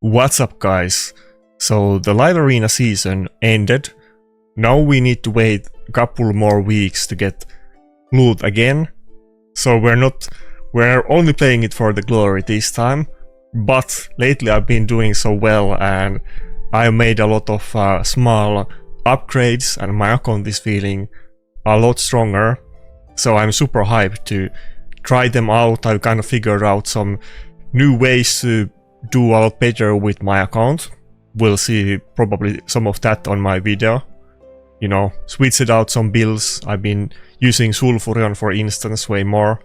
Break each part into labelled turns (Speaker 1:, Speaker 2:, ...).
Speaker 1: What's up, guys? So the live arena season ended. Now we need to wait a couple more weeks to get loot again. So we're only playing it for the glory this time. But lately I've been doing so well and I made a lot of small upgrades and my account is feeling a lot stronger. So I'm super hyped to try them out. I've kind of figured out some new ways to do a lot better with my account. We'll see probably some of that on my video. You know, switched out some builds. I've been using Sulfuryion, for instance, way more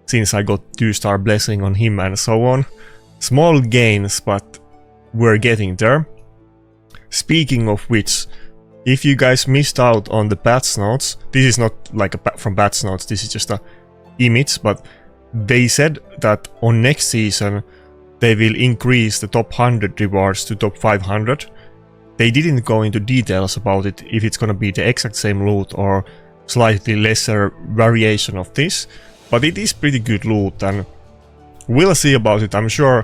Speaker 1: since I got 2-star blessing on him and so on. Small gains, but we're getting there. Speaking of which, if you guys missed out on the patch notes, this is not like from patch notes, this is just a image, but they said that on next season they will increase the top 100 rewards to top 500. They didn't go into details about it, if it's gonna be the exact same loot or slightly lesser variation of this, but it is pretty good loot and we'll see about it. I'm sure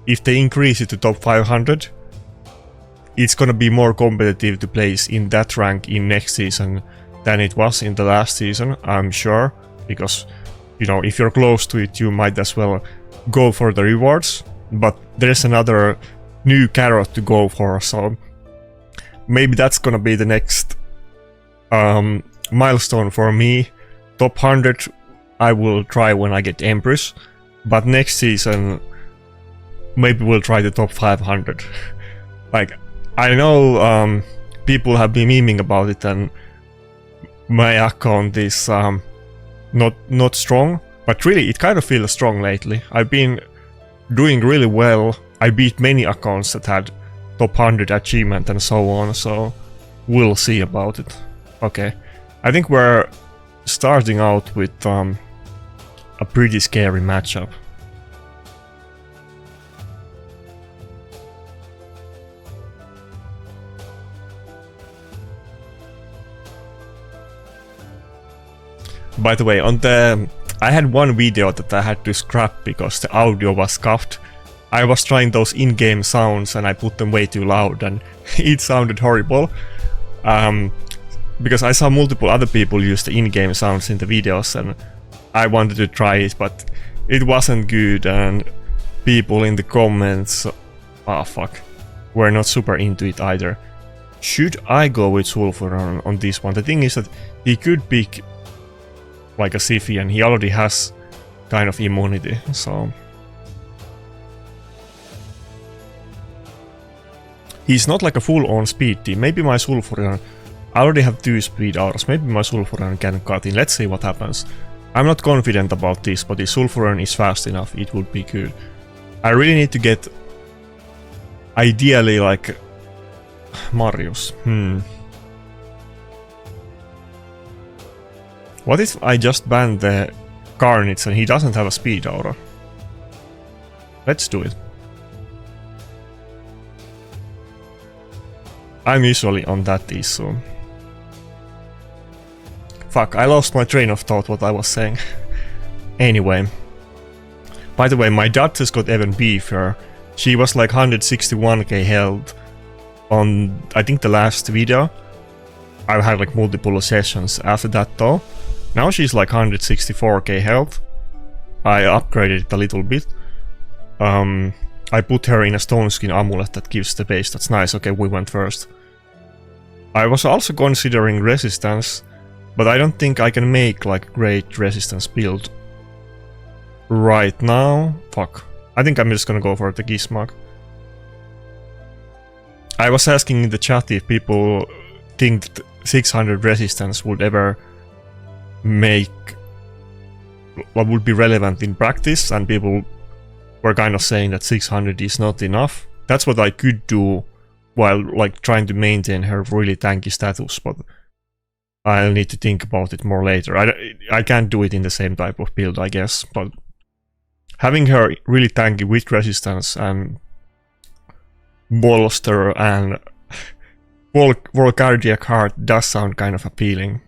Speaker 1: if they increase it to top 500, it's gonna be more competitive to place in that rank in next season than it was in the last season, I'm sure, because, you know, if you're close to it, you might as well go for the rewards, but there's another new carrot to go for, so maybe that's gonna be the next milestone for me. Top 100 I will try when I get Empress, but next season maybe we'll try the top 500. Like, I know people have been memeing about it and my account is not strong, but really it kind of feels strong lately. I've been doing really well. I beat many accounts that had top 100 achievement and so on, so we'll see about it. Okay, I think we're starting out with a pretty scary matchup. By the way, I had one video that I had to scrap because the audio was scuffed. I was trying those in-game sounds and I put them way too loud and it sounded horrible. Because I saw multiple other people use the in-game sounds in the videos and I wanted to try it, but it wasn't good and people in the comments, were not super into it either. Should I go with Sulfur on this one? The thing is that he could pick like a Sifi and he already has kind of immunity, so he's not like a full-on speed team. Maybe my Sulfuryion, I already have 2 speed auras, maybe my Sulfuryion can cut in. Let's see what happens. I'm not confident about this, but if Sulfuryion is fast enough, it would be good. I really need to get ideally like Marius. What if I just ban the Garnets and he doesn't have a speed aura? Let's do it. I'm usually on that issue. Fuck, I lost my train of thought what I was saying. Anyway. By the way, my Duchess got even beefier. She was like 161k health on, I think, the last video. I've had like multiple sessions after that though. Now she's like 164k health. I upgraded it a little bit. I put her in a stone skin amulet that gives the base. That's nice. Okay, we went first. I was also considering resistance, but I don't think I can make like great resistance build right now. Fuck. I think I'm just gonna go for the Gizmog. I was asking in the chat if people think that 600 resistance would ever make what would be relevant in practice, and people were kind of saying that 600 is not enough. That's what I could do while like trying to maintain her really tanky status, but I'll need to think about it more later. I can't do it in the same type of build, I guess, but having her really tanky with resistance and bolster and Volcardiac Heart does sound kind of appealing.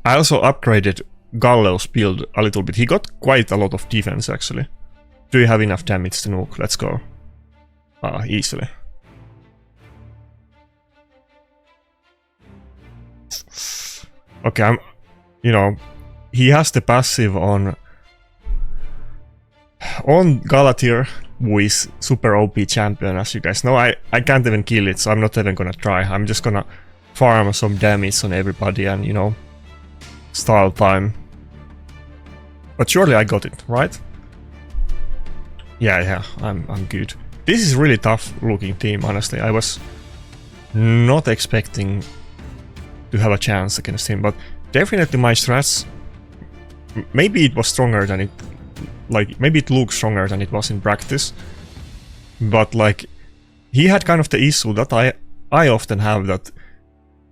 Speaker 1: I also upgraded Gallows build a little bit. He got quite a lot of defense actually. Do you have enough damage to nuke? Let's go. easily. Okay, you know, he has the passive on Galatir, who is super OP champion, as you guys know. I can't even kill it, so I'm not even gonna try. I'm just gonna farm some damage on everybody and, you know, style time. But surely I got it, right? Yeah, I'm good. This is really tough looking team, honestly. I was not expecting to have a chance against him, but definitely my strats, maybe it was stronger than it, like, maybe it looked stronger than it was in practice, but like, he had kind of the issue that I often have, that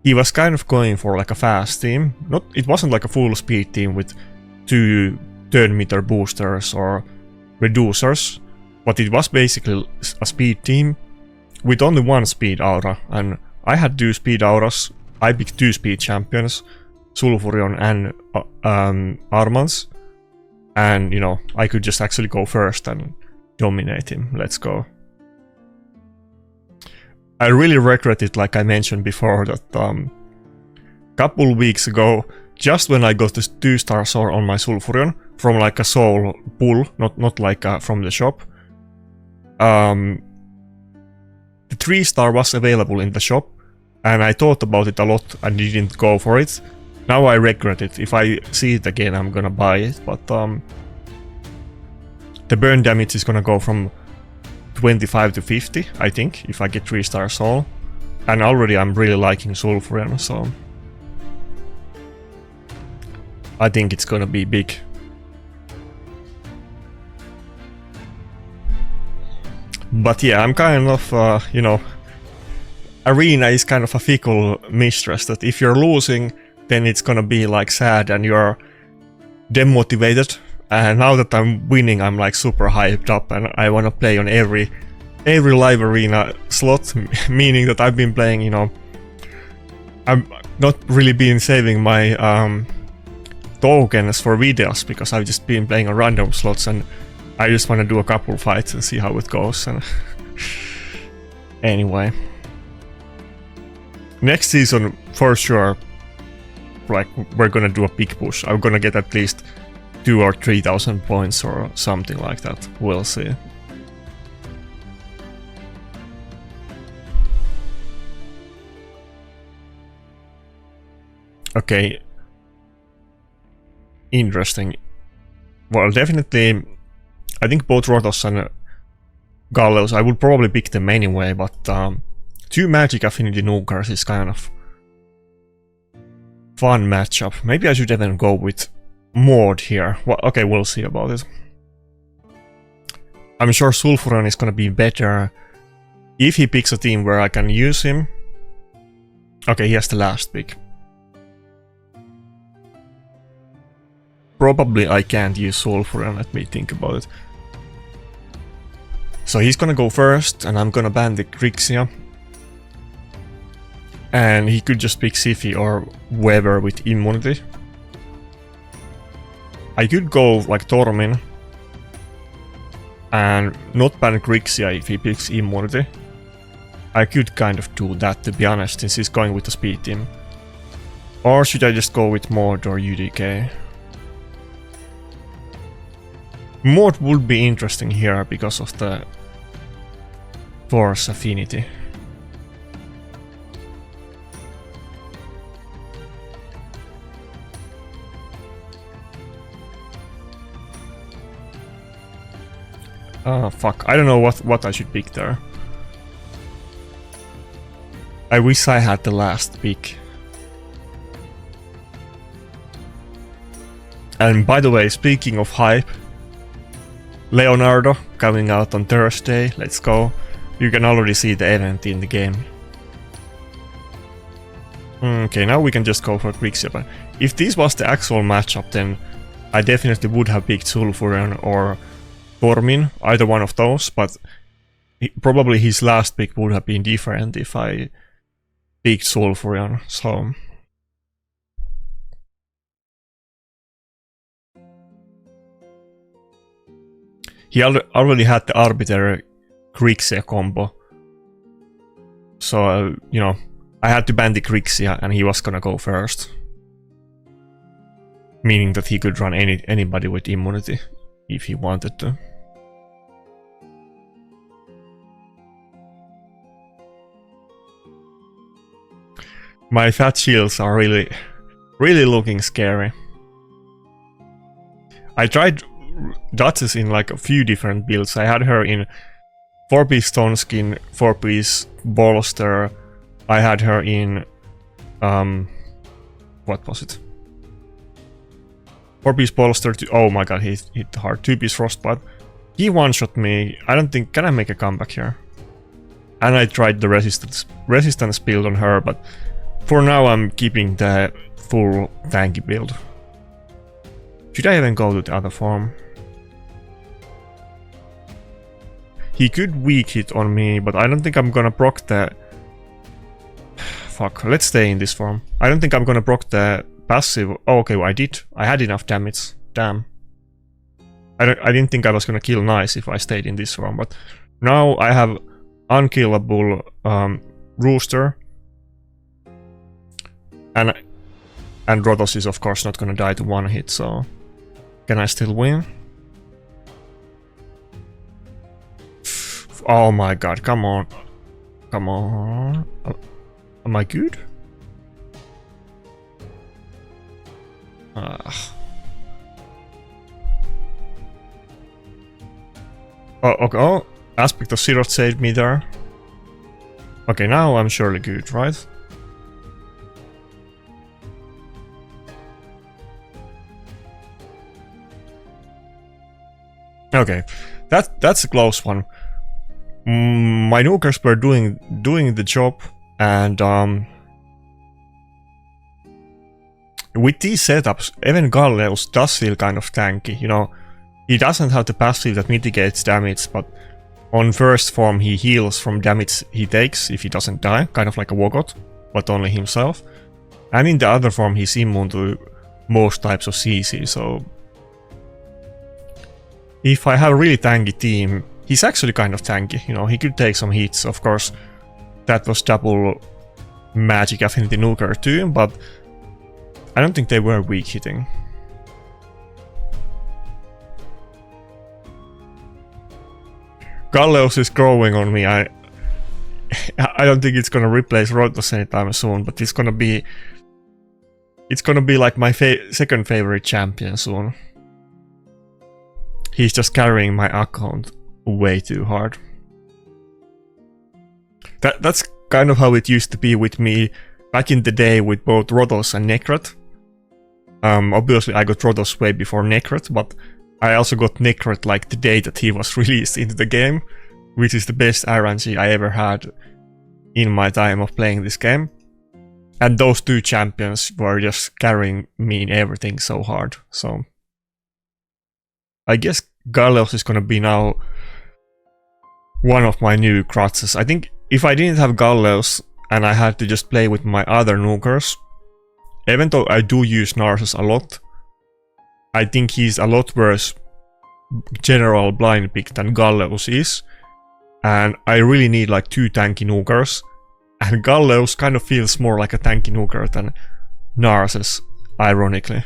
Speaker 1: he was kind of going for like a fast team. It wasn't like a full speed team with 2 turn meter boosters or reducers, but it was basically a speed team with only 1 speed aura, and I had 2 speed auras. I picked 2 speed champions, Sulfuryion and Armans, and, you know, I could just actually go first and dominate him. Let's go. I really regret it, like I mentioned before, that couple weeks ago, just when I got this 2-star sword on my Sulfuryion from like a soul pull, not like from the shop, the 3-star was available in the shop, and I thought about it a lot and didn't go for it. Now I regret it. If I see it again, I'm gonna buy it, but the burn damage is gonna go from 25 to 50, I think, if I get 3-star soul. And already I'm really liking Sulfuryion, so I think it's gonna be big. But yeah, I'm kind of, you know, Arena is kind of a fickle mistress, that if you're losing, then it's gonna be like sad and you're demotivated. And now that I'm winning, I'm like super hyped up and I wanna play on every live arena slot, meaning that I've been playing, you know, I've not really been saving my tokens for videos because I've just been playing on random slots, and I just wanna do a couple fights and see how it goes. And anyway, next season for sure, like, we're gonna do a big push. I'm gonna get at least 2,000 or 3,000 points or something like that. We'll see. Okay. Interesting. Well, definitely, I think both Rotos and Gallows, I would probably pick them anyway, but 2 Magic Affinity Nukers is kind of fun matchup. Maybe I should even go with Maud here. Well, okay, we'll see about it. I'm sure Sulfuryion is gonna be better if he picks a team where I can use him. Okay, he has the last pick. Probably I can't use Sulfuryion, let me think about it. So he's gonna go first, and I'm gonna ban the Grixia. And he could just pick Siphi or whoever with immunity. I could go like Tormin and not ban Grixia if he picks immunity. I could kind of do that, to be honest, since he's going with the speed team. Or should I just go with Maud or UDK? Maud would be interesting here because of the Force affinity. Fuck. I don't know what I should pick there. I wish I had the last pick. And by the way, speaking of hype, Leonardo coming out on Thursday. Let's go. You can already see the event in the game. Okay, now we can just go for Grixia. But if this was the actual matchup, then I definitely would have picked Sulfuryion or Tormin, either one of those, but probably his last pick would have been different if I picked Sulfuryion, so... He already had the Arbiter Grixia combo. So, you know, I had to ban the Grixia and he was gonna go first. Meaning that he could run anybody with immunity if he wanted to. My fat shields are really looking scary. I tried Duchess in like a few different builds. I had her in 4-piece Stone Skin, 4-piece Bolster. I had her in what was it? 4-piece Bolster. Oh my god, he hit hard. 2-piece Frostbite. He one-shot me. I don't think. Can I make a comeback here? And I tried the resistance build on her, but for now I'm keeping the full tanky build. Should I even go to the other form? He could weak hit on me, but I don't think I'm gonna proc the... Fuck, let's stay in this form. I don't think I'm gonna proc the passive... Oh, okay, well, I did. I had enough damage. Damn. I didn't think I was gonna kill Nice if I stayed in this form, but now I have unkillable Rooster. And Rotos is of course not gonna die to one hit, so... Can I still win? Oh my god, come on. Come on. Am I good? Oh, okay. Oh, Aspect of Zero saved me there. Okay, now I'm surely good, right? Okay, that's a close one. My nukers were doing the job, and with these setups, even Gallows does feel kind of tanky. You know, he doesn't have the passive that mitigates damage, but on first form he heals from damage he takes if he doesn't die, kind of like a Vogoth, but only himself. And in the other form he's immune to most types of CC, so if I have a really tanky team, he's actually kind of tanky, you know, he could take some hits, of course. That was double magic affinity nuker too, but I don't think they were weak hitting. Gallows is growing on me. I don't think it's gonna replace Rotos anytime soon, but it's gonna be like my second favorite champion soon. He's just carrying my account way too hard. That's kind of how it used to be with me back in the day with both Rotos and Nakarada. Obviously I got Rotos way before Nakarada, but I also got Nakarada like the day that he was released into the game, which is the best RNG I ever had in my time of playing this game. And those two champions were just carrying me in everything so hard, so... I guess Gallows is gonna be now one of my new crutches. I think if I didn't have Gallows and I had to just play with my other nukers, even though I do use Narcissus a lot, I think he's a lot worse general blind pick than Gallows is. And I really need like 2 tanky nukers. And Gallows kind of feels more like a tanky nuker than Narcissus, ironically.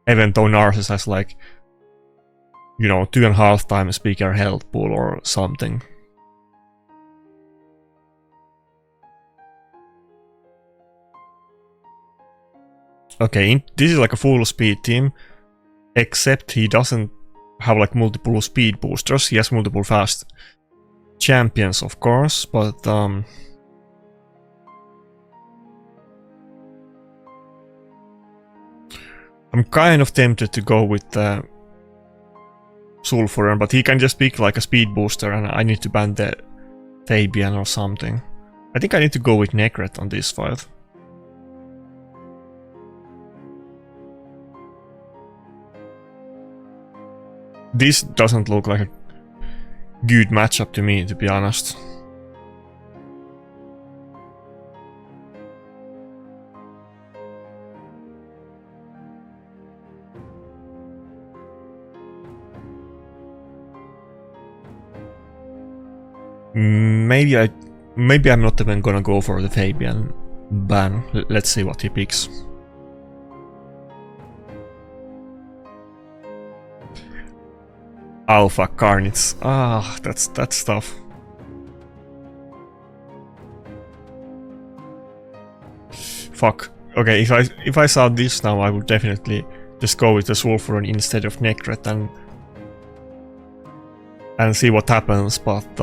Speaker 1: Even though Narcissus has like, you know, 2.5 times bigger health pool or something. Okay, this is like a full speed team, except he doesn't have like multiple speed boosters. He has multiple fast champions, of course, but I'm kind of tempted to go with Sulfuryion, but he can just pick like a speed booster and I need to ban the Fabian or something. I think I need to go with Nakarada on this fight. This doesn't look like a good matchup to me, to be honest. Maybe I'm not even gonna go for the Fabian ban. Let's see what he picks. Alpha Garnets. Ah, that's tough. Fuck. Okay, if I saw this now, I would definitely just go with the Sulfuryion instead of Nakarada and see what happens, but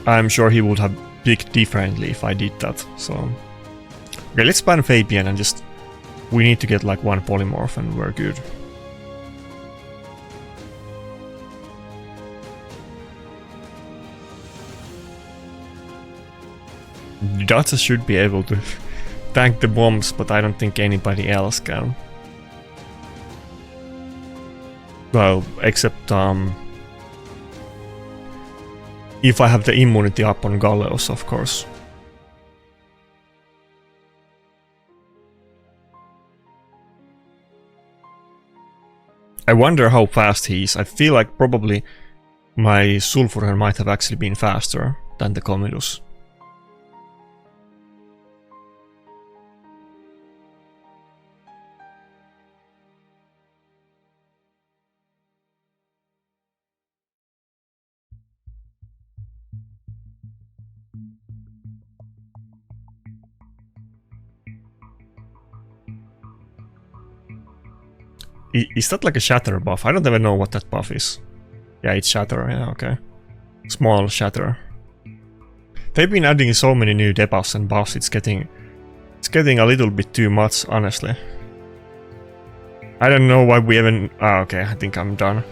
Speaker 1: I'm sure he would have picked differently if I did that, so... Okay, let's ban Fabian and just... We need to get like one polymorph and we're good. Dutch should be able to tank the bombs, but I don't think anybody else can. Well, except if I have the immunity up on Gallows, of course. I wonder how fast he is. I feel like probably my Sulfuryion might have actually been faster than the Commodus. Is that like a shatter buff? I don't even know what that buff is. Yeah, it's shatter, yeah, okay. Small shatter. They've been adding so many new debuffs and buffs, it's getting a little bit too much, honestly. I don't know why we even... Ah, okay, I think I'm done.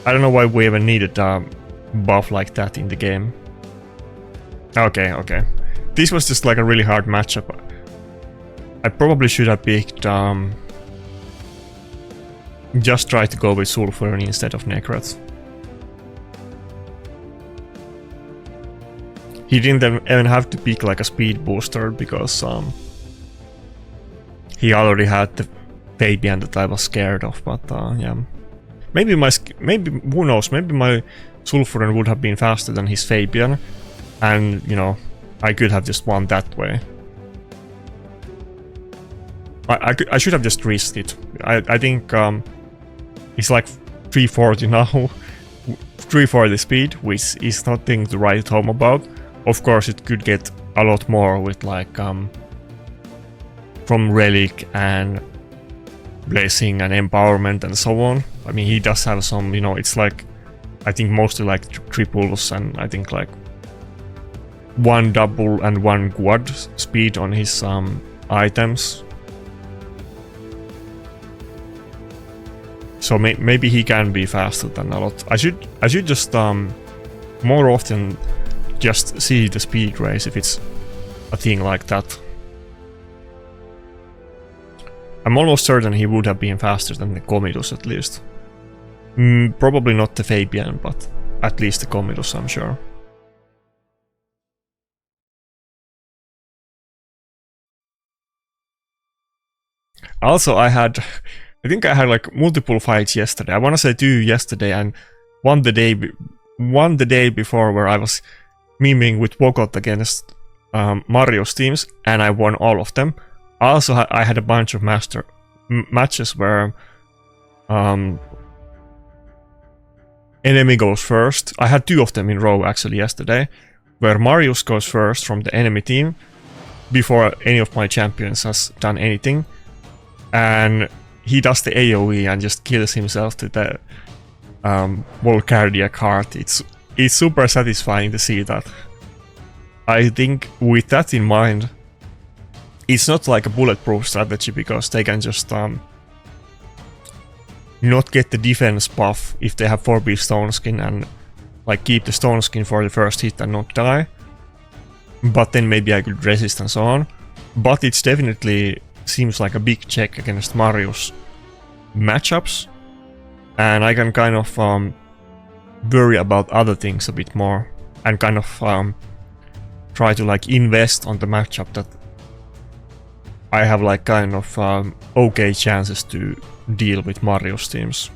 Speaker 1: I don't know why we even needed a buff like that in the game. Okay, okay. This was just like a really hard matchup. I probably should have picked... just try to go with Sulfuryion instead of Nakarada. He didn't even have to pick like a speed booster because he already had the Fabian that I was scared of, but yeah. Maybe who knows, maybe my Sulfuryion would have been faster than his Fabian, and you know, I could have just won that way. I should have just risked it. I think it's like 340 now, 340 speed, which is nothing to write home about. Of course, it could get a lot more with like from Relic and Blessing and Empowerment and so on. I mean, he does have some, you know, it's like, I think mostly like triples and I think like 1 double and 1 quad speed on his items. So maybe he can be faster than a lot. I should just more often just see the speed race if it's a thing like that. I'm almost certain he would have been faster than the Commodus at least. Probably not the Fabian, but at least the Commodus, I'm sure. Also, I think I had like multiple fights yesterday. I want to say 2 yesterday and one the day before where I was memeing with Vogoth against Marius teams and I won all of them. Also, I had a bunch of matches where enemy goes first. I had 2 of them in a row actually yesterday, where Marius goes first from the enemy team before any of my champions has done anything, and he does the AoE and just kills himself to the Volcardia card. It's super satisfying to see that. I think with that in mind, it's not like a bulletproof strategy because they can just not get the defense buff if they have 4B stone skin and like keep the stone skin for the first hit and not die. But then maybe I could resist and so on. But it's definitely seems like a big check against Marius matchups, and I can kind of worry about other things a bit more and kind of try to like invest on the matchup that I have like kind of okay chances to deal with Marius teams.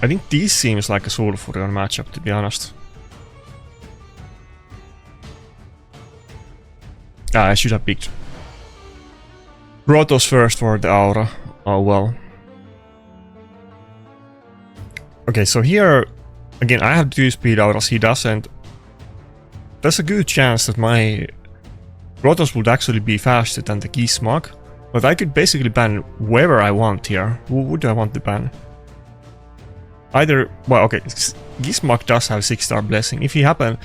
Speaker 1: I think this seems like a Sulfuryion matchup, to be honest. I should have picked Rotos first for the aura. Oh well. Okay, so here, again, I have 2 speed auras, he doesn't. There's a good chance that my Rotos would actually be faster than the Gizmog, but I could basically ban wherever I want here. Who would I want to ban? Either, well, okay, Gizmog does have 6-star blessing. If he happen,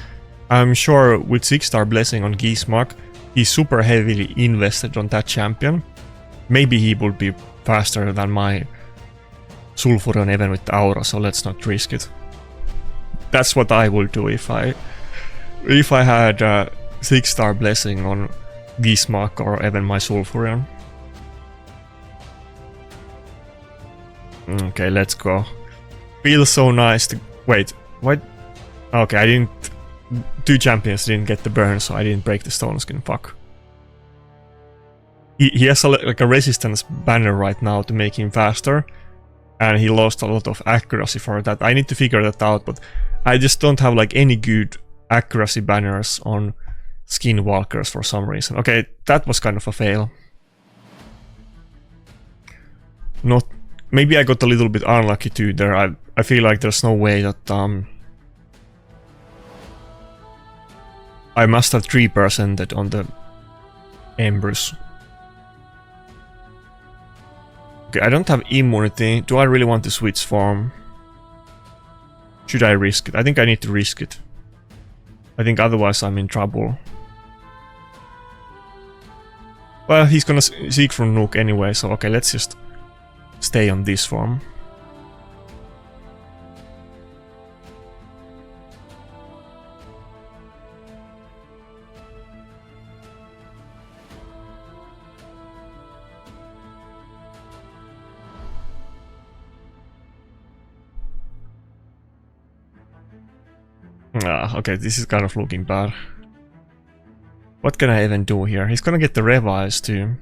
Speaker 1: I'm sure with 6-star blessing on Gizmog, he's super heavily invested on that champion. Maybe he would be faster than my Sulfuryion even with the aura, so let's not risk it. That's what I would do if I had 6-star blessing on Gizmog or even my Sulfuryion. Okay, let's go. Feels so nice to... Wait, what? Okay, I didn't... 2 champions didn't get the burn, so I didn't break the stone skin, fuck. He has like a resistance banner right now to make him faster, and he lost a lot of accuracy for that. I need to figure that out, but I just don't have like any good accuracy banners on Skinwalkers for some reason. Okay, that was kind of a fail. Not... Maybe I got a little bit unlucky too there. I feel like there's no way that I must have 3%ed on the Embers. Okay, I don't have immunity. Do I really want to switch form? Should I risk it? I think I need to risk it. I think otherwise I'm in trouble. Well, he's gonna seek for Nuke anyway, so okay, let's just stay on this form. Okay, this is kind of looking bad. What can I even do here? He's gonna get the Revise too.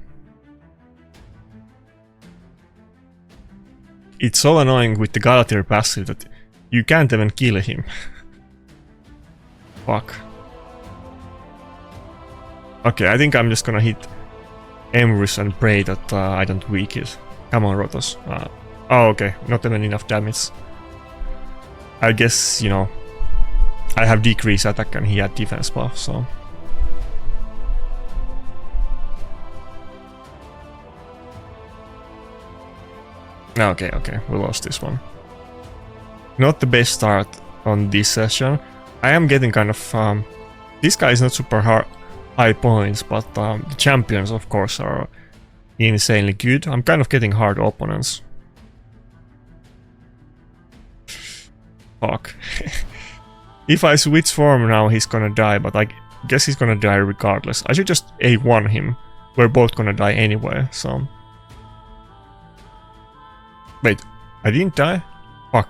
Speaker 1: It's so annoying with the Galatir passive that you can't even kill him. Fuck. Okay, I think I'm just gonna hit Emrys and pray that I don't weak it. Come on, Rotos. Oh, okay, not even enough damage. I guess, you know, I have decreased attack and he had defense buff, so... Okay, we lost this one. Not the best start on this session. I am getting kind of... this guy is not super high points, but the champions, of course, are insanely good. I'm kind of getting hard opponents. Fuck. If I switch form now, he's gonna die, but I guess he's gonna die regardless. I should just A1 him. We're both gonna die anyway, so... Wait, I didn't die? Fuck.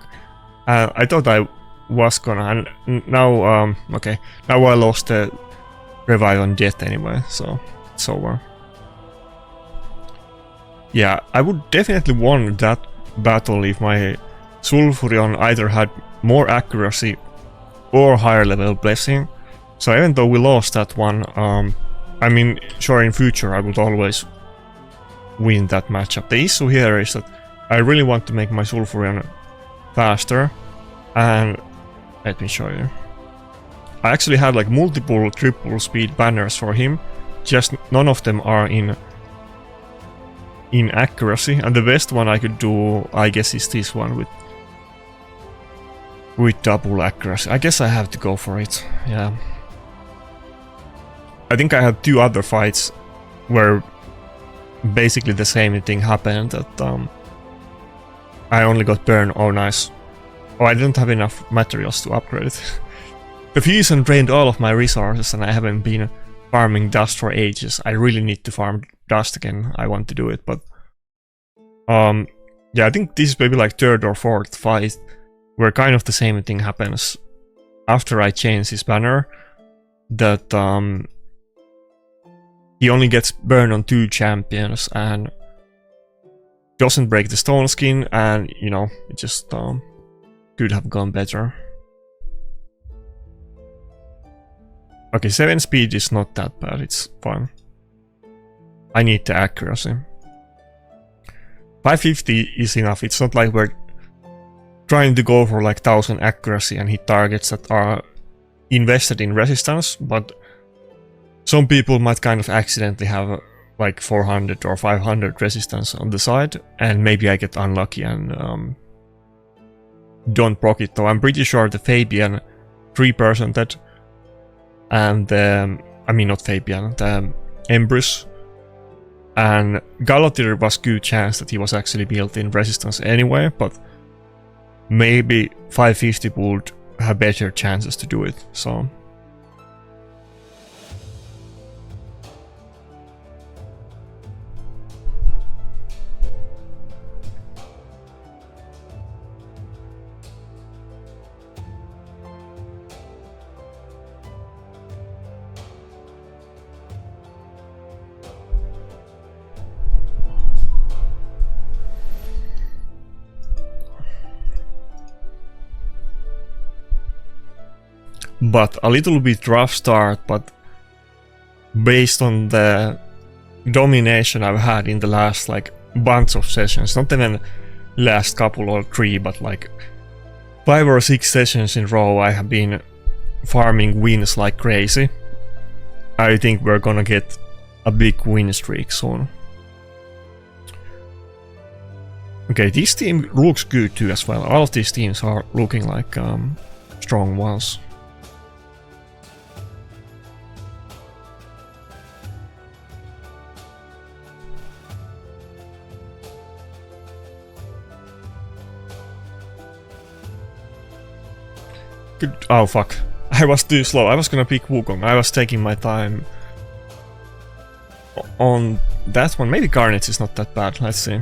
Speaker 1: I thought I was gonna, and now, okay. Now I lost the revive on Jet anyway, so it's over. Yeah, I would definitely won that battle if my Sulfuryion either had more accuracy or higher level blessing. So even though we lost that one, I mean, sure, in future I would always win that matchup. The issue here is that I really want to make my Sulfuryion faster, and let me show you. I actually had like multiple triple speed banners for him, just none of them are in accuracy, and the best one I could do, I guess, is this one with double accuracy. I guess I have to go for it, yeah. I think I had 2 other fights where basically the same thing happened, that I only got burned. Oh, nice. Oh, I didn't have enough materials to upgrade it. The fusion drained all of my resources and I haven't been farming dust for ages. I really need to farm dust again. I want to do it, but... yeah, I think this is maybe like 3rd or 4th fight where kind of the same thing happens after I change his banner. That he only gets burned on 2 champions and doesn't break the stone skin, and you know, it just could have gone better. Okay, 7 speed is not that bad, it's fine. I need the accuracy. 550 is enough, it's not like we're trying to go for like 1000 accuracy and hit targets that are invested in resistance, but some people might kind of accidentally have like 400 or 500 resistance on the side, and maybe I get unlucky and don't proc it, though I'm pretty sure the Fabian 3%ed, and I mean not Fabian, the Empress, and Galatir was good chance that he was actually built in resistance anyway, but maybe 550 would have better chances to do it, so... But a little bit rough start, but based on the domination I've had in the last like bunch of sessions, not even last couple or 3, but like 5 or 6 sessions in a row I have been farming wins like crazy. I think we're gonna get a big win streak soon. Okay, this team looks good too as well. All of these teams are looking like strong ones. Oh fuck, I was too slow. I was gonna pick Wukong. I was taking my time on that one. Maybe Garnet is not that bad, let's see.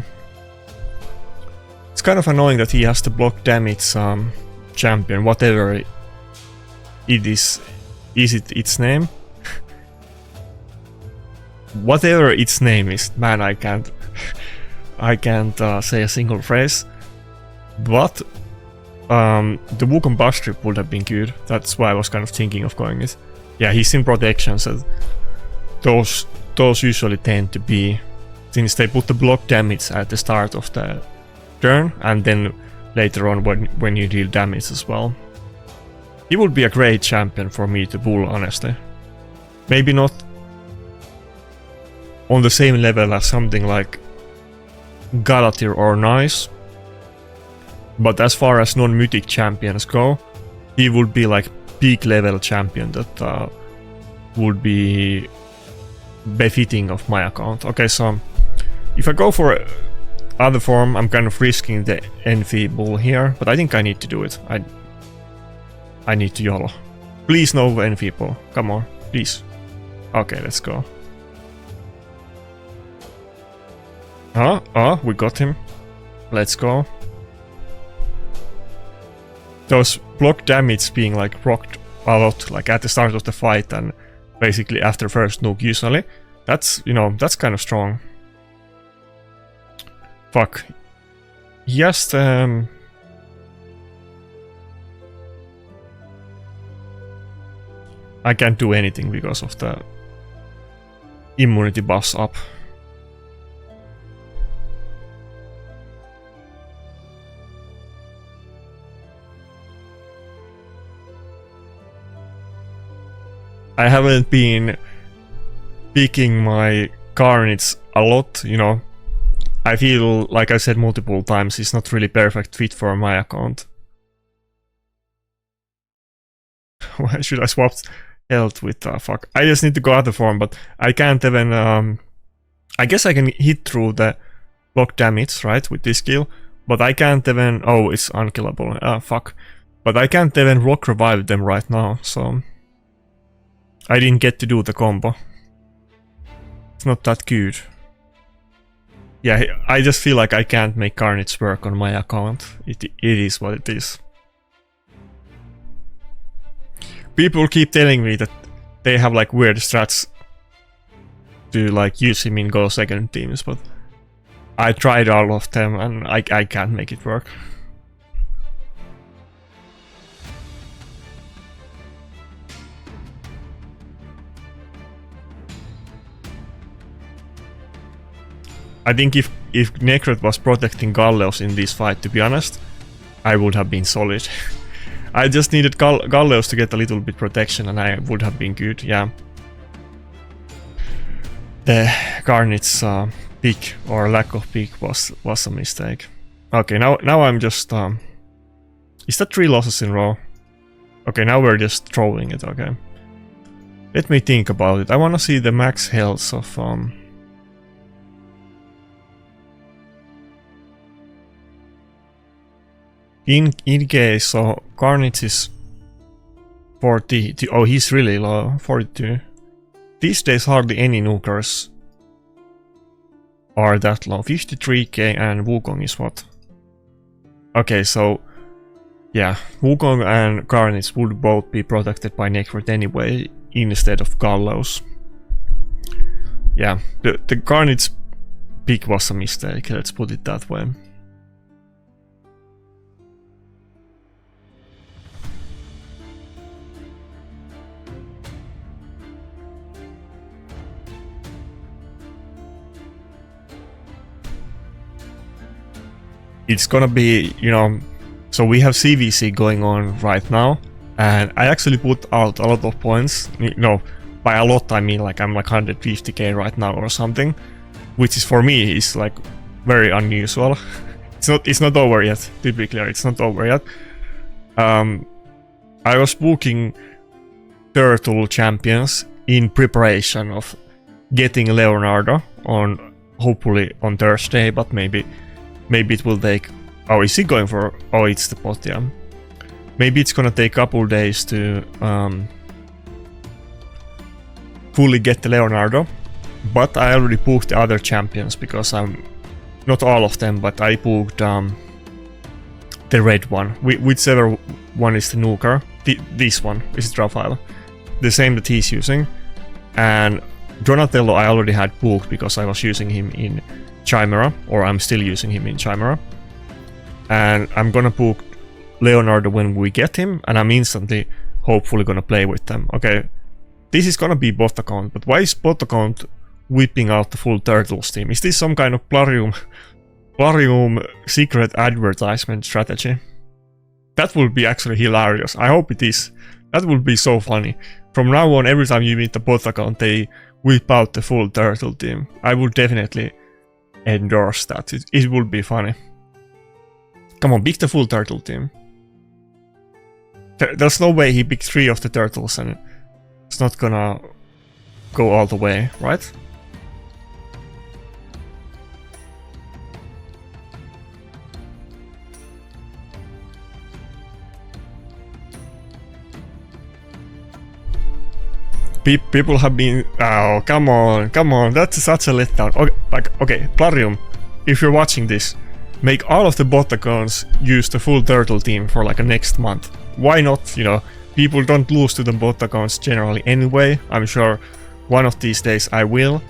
Speaker 1: It's kind of annoying that he has to block damage champion, whatever it is. Is it its name? Whatever its name is. Man, I can't say a single phrase. But the Wukong buff strip would have been good. That's why I was kind of thinking of going it. Yeah, he's in protection, so those usually tend to be, since they put the block damage at the start of the turn, and then later on when you deal damage as well. He would be a great champion for me to pull, honestly. Maybe not on the same level as something like Galatir or Nice, but as far as non-mythic champions go, he would be like peak level champion that would be befitting of my account. Okay, so if I go for other form, I'm kind of risking the Enfeeble here, but I think I need to do it. I need to YOLO. Please no Enfeeble. Come on, please. Okay, let's go. We got him. Let's go. Those block damage being like procced a lot, like at the start of the fight and basically after first nuke usually. That's, you know, that's kind of strong. Fuck. Just I can't do anything because of the immunity buffs up. I haven't been picking my Garnets a lot, you know. I feel, like I said multiple times, it's not really perfect fit for my account. Why should I swap health with fuck? I just need to go out of form, but I can't even I guess I can hit through the block damage, right, with this skill, but I can't even, oh, it's unkillable, fuck. But I can't even rock revive them right now, so I didn't get to do the combo. It's not that good. Yeah, I just feel like I can't make Garnets work on my account. It is what it is. People keep telling me that they have like weird strats to like use him in Go second teams, but I tried all of them and I can't make it work. I think if Nakarada was protecting Gallows in this fight, to be honest, I would have been solid. I just needed Gallows to get a little bit protection and I would have been good, yeah. The Garnet's pick or lack of pick was a mistake. Okay, now I'm just... is that 3 losses in a row? Okay, now we're just throwing it, okay. Let me think about it. I wanna see the max health of... In case, so Garnet is 40... Oh, he's really low, 42. These days hardly any nukers are that low. 53k and Wukong is what? Okay, so... yeah, Wukong and Garnet would both be protected by Nakarada anyway, instead of Gallows. Yeah, the Garnet's pick was a mistake, let's put it that way. It's gonna be, you know, so we have CVC going on right now, and I actually put out a lot of points, you know, by a lot I mean like I'm like 150k right now or something, which is for me is like very unusual. It's not over yet, to be clear, it's not over yet. I was booking Turtle champions in preparation of getting Leonardo on, hopefully on Thursday, but maybe it will take... oh, is he going for... oh, it's the pot, yeah. Maybe it's gonna take a couple days to fully get the Leonardo. But I already booked the other champions because I'm... not all of them, but I booked the red one. Whichever one is the nuker. This one is Raphael. The same that he's using. And Donatello I already had booked because I was using him in Chimera, or I'm still using him in Chimera. And I'm gonna book Leonardo when we get him, and I'm instantly hopefully gonna play with them. Okay, this is gonna be bot account, but why is bot account whipping out the full Turtles team? Is this some kind of Plarium secret advertisement strategy? That would be actually hilarious. I hope it is. That would be so funny. From now on, every time you meet the bot account, they whip out the full Turtle team. I would definitely endorse that. It would be funny. Come on, pick the full Turtle team. There's no way he picked 3 of the Turtles and it's not gonna go all the way, right? People have been... oh, come on, that's such a letdown. Okay, Plarium, if you're watching this, make all of the bot accounts use the full Turtle team for like a next month. Why not, you know? People don't lose to the bot accounts generally anyway. I'm sure one of these days I will.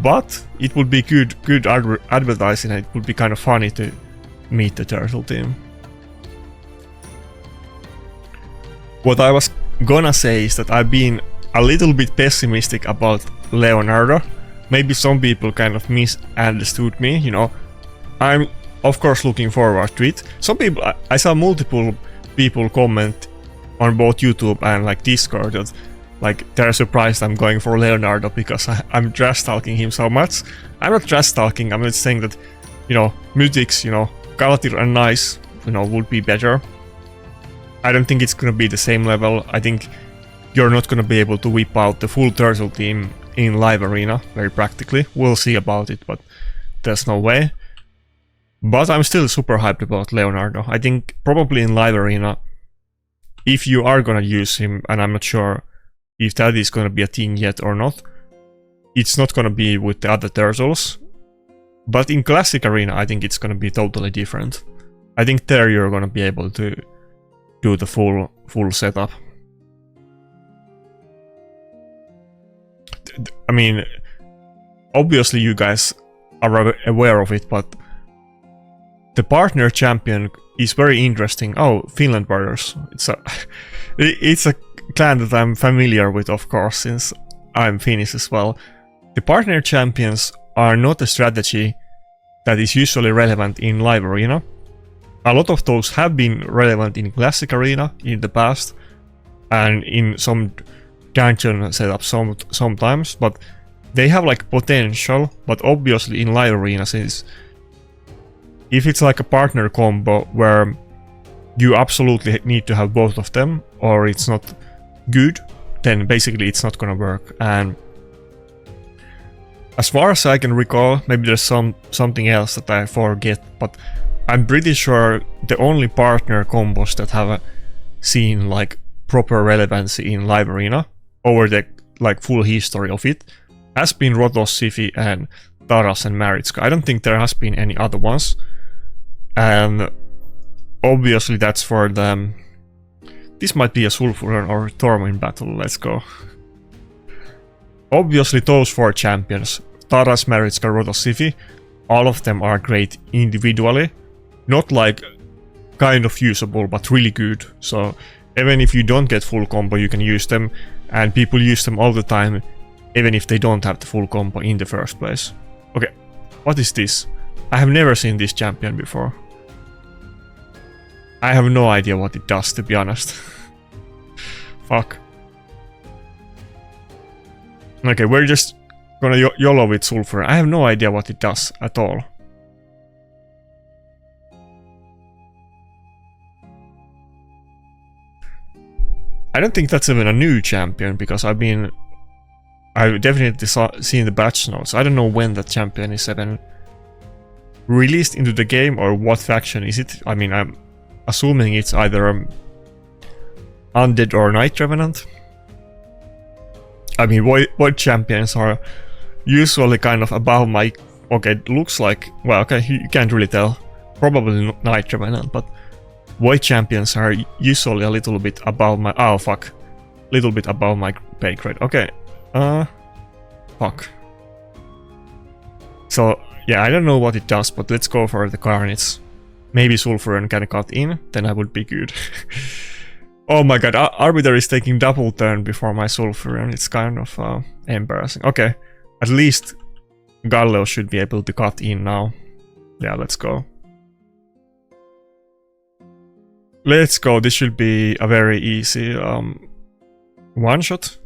Speaker 1: But it would be good advertising, and it would be kind of funny to meet the Turtle team. What I was gonna say is that I've been a little bit pessimistic about Leonardo. Maybe some people kind of misunderstood me, you know. I'm of course looking forward to it. Some people, I saw multiple people comment on both YouTube and like Discord that like they're surprised I'm going for Leonardo because I'm trash talking him so much. I'm not trash talking, I'm just saying that, you know, Mythics, you know, Galatir and Nice, you know, would be better. I don't think it's gonna be the same level. I think you're not gonna be able to whip out the full Turtle team in live arena, very practically. We'll see about it, but there's no way. But I'm still super hyped about Leonardo. I think probably in live arena, if you are gonna use him, and I'm not sure if that is gonna be a thing yet or not, it's not gonna be with the other Turtles. But in classic arena, I think it's gonna be totally different. I think there you're gonna be able to do the full setup. I mean, obviously you guys are aware of it, but the partner champion is very interesting. Oh, Finland Brothers. It's a clan that I'm familiar with, of course, since I'm Finnish as well. The partner champions are not a strategy that is usually relevant in live arena. A lot of those have been relevant in classic arena in the past and in some dungeon setups sometimes, but they have like potential. But obviously in live arena, since if it's like a partner combo where you absolutely need to have both of them or it's not good, then basically it's not gonna work. And as far as I can recall, maybe there's something else that I forget, but I'm pretty sure the only partner combos that have seen like proper relevancy in live arena over the like full history of it has been Rotos, Siphi, and Taras and Marius. I don't think there has been any other ones, and obviously that's for the... This might be a Sulfuryion or Tormin battle, let's go. Obviously those 4 champions, Taras, Marius, Rotos, Siphi, all of them are great individually. Not like kind of usable, but really good. So even if you don't get full combo, you can use them, and people use them all the time, even if they don't have the full combo in the first place. Okay, what is this? I have never seen this champion before. I have no idea what it does, to be honest. Fuck. Okay, we're just gonna YOLO with Sulfur. I have no idea what it does at all. I don't think that's even a new champion, because I've definitely seen the batch notes. I don't know when that champion is even released into the game, or what faction is it. I mean, I'm assuming it's either Undead or Night Revenant. I mean, void champions are usually kind of above my... Okay, it looks like... Well, okay, you can't really tell. Probably Night Revenant, but void champions are usually a little bit above my... Oh, fuck. Little bit above my pay grade. Okay. Fuck. So, yeah, I don't know what it does, but let's go for the Garnets. Maybe Sulfuryion can cut in, then I would be good. Oh my god, Arbiter is taking double turn before my Sulfuryion. It's kind of embarrassing. Okay, at least Gallows should be able to cut in now. Yeah, let's go. Let's go, this should be a very easy one shot.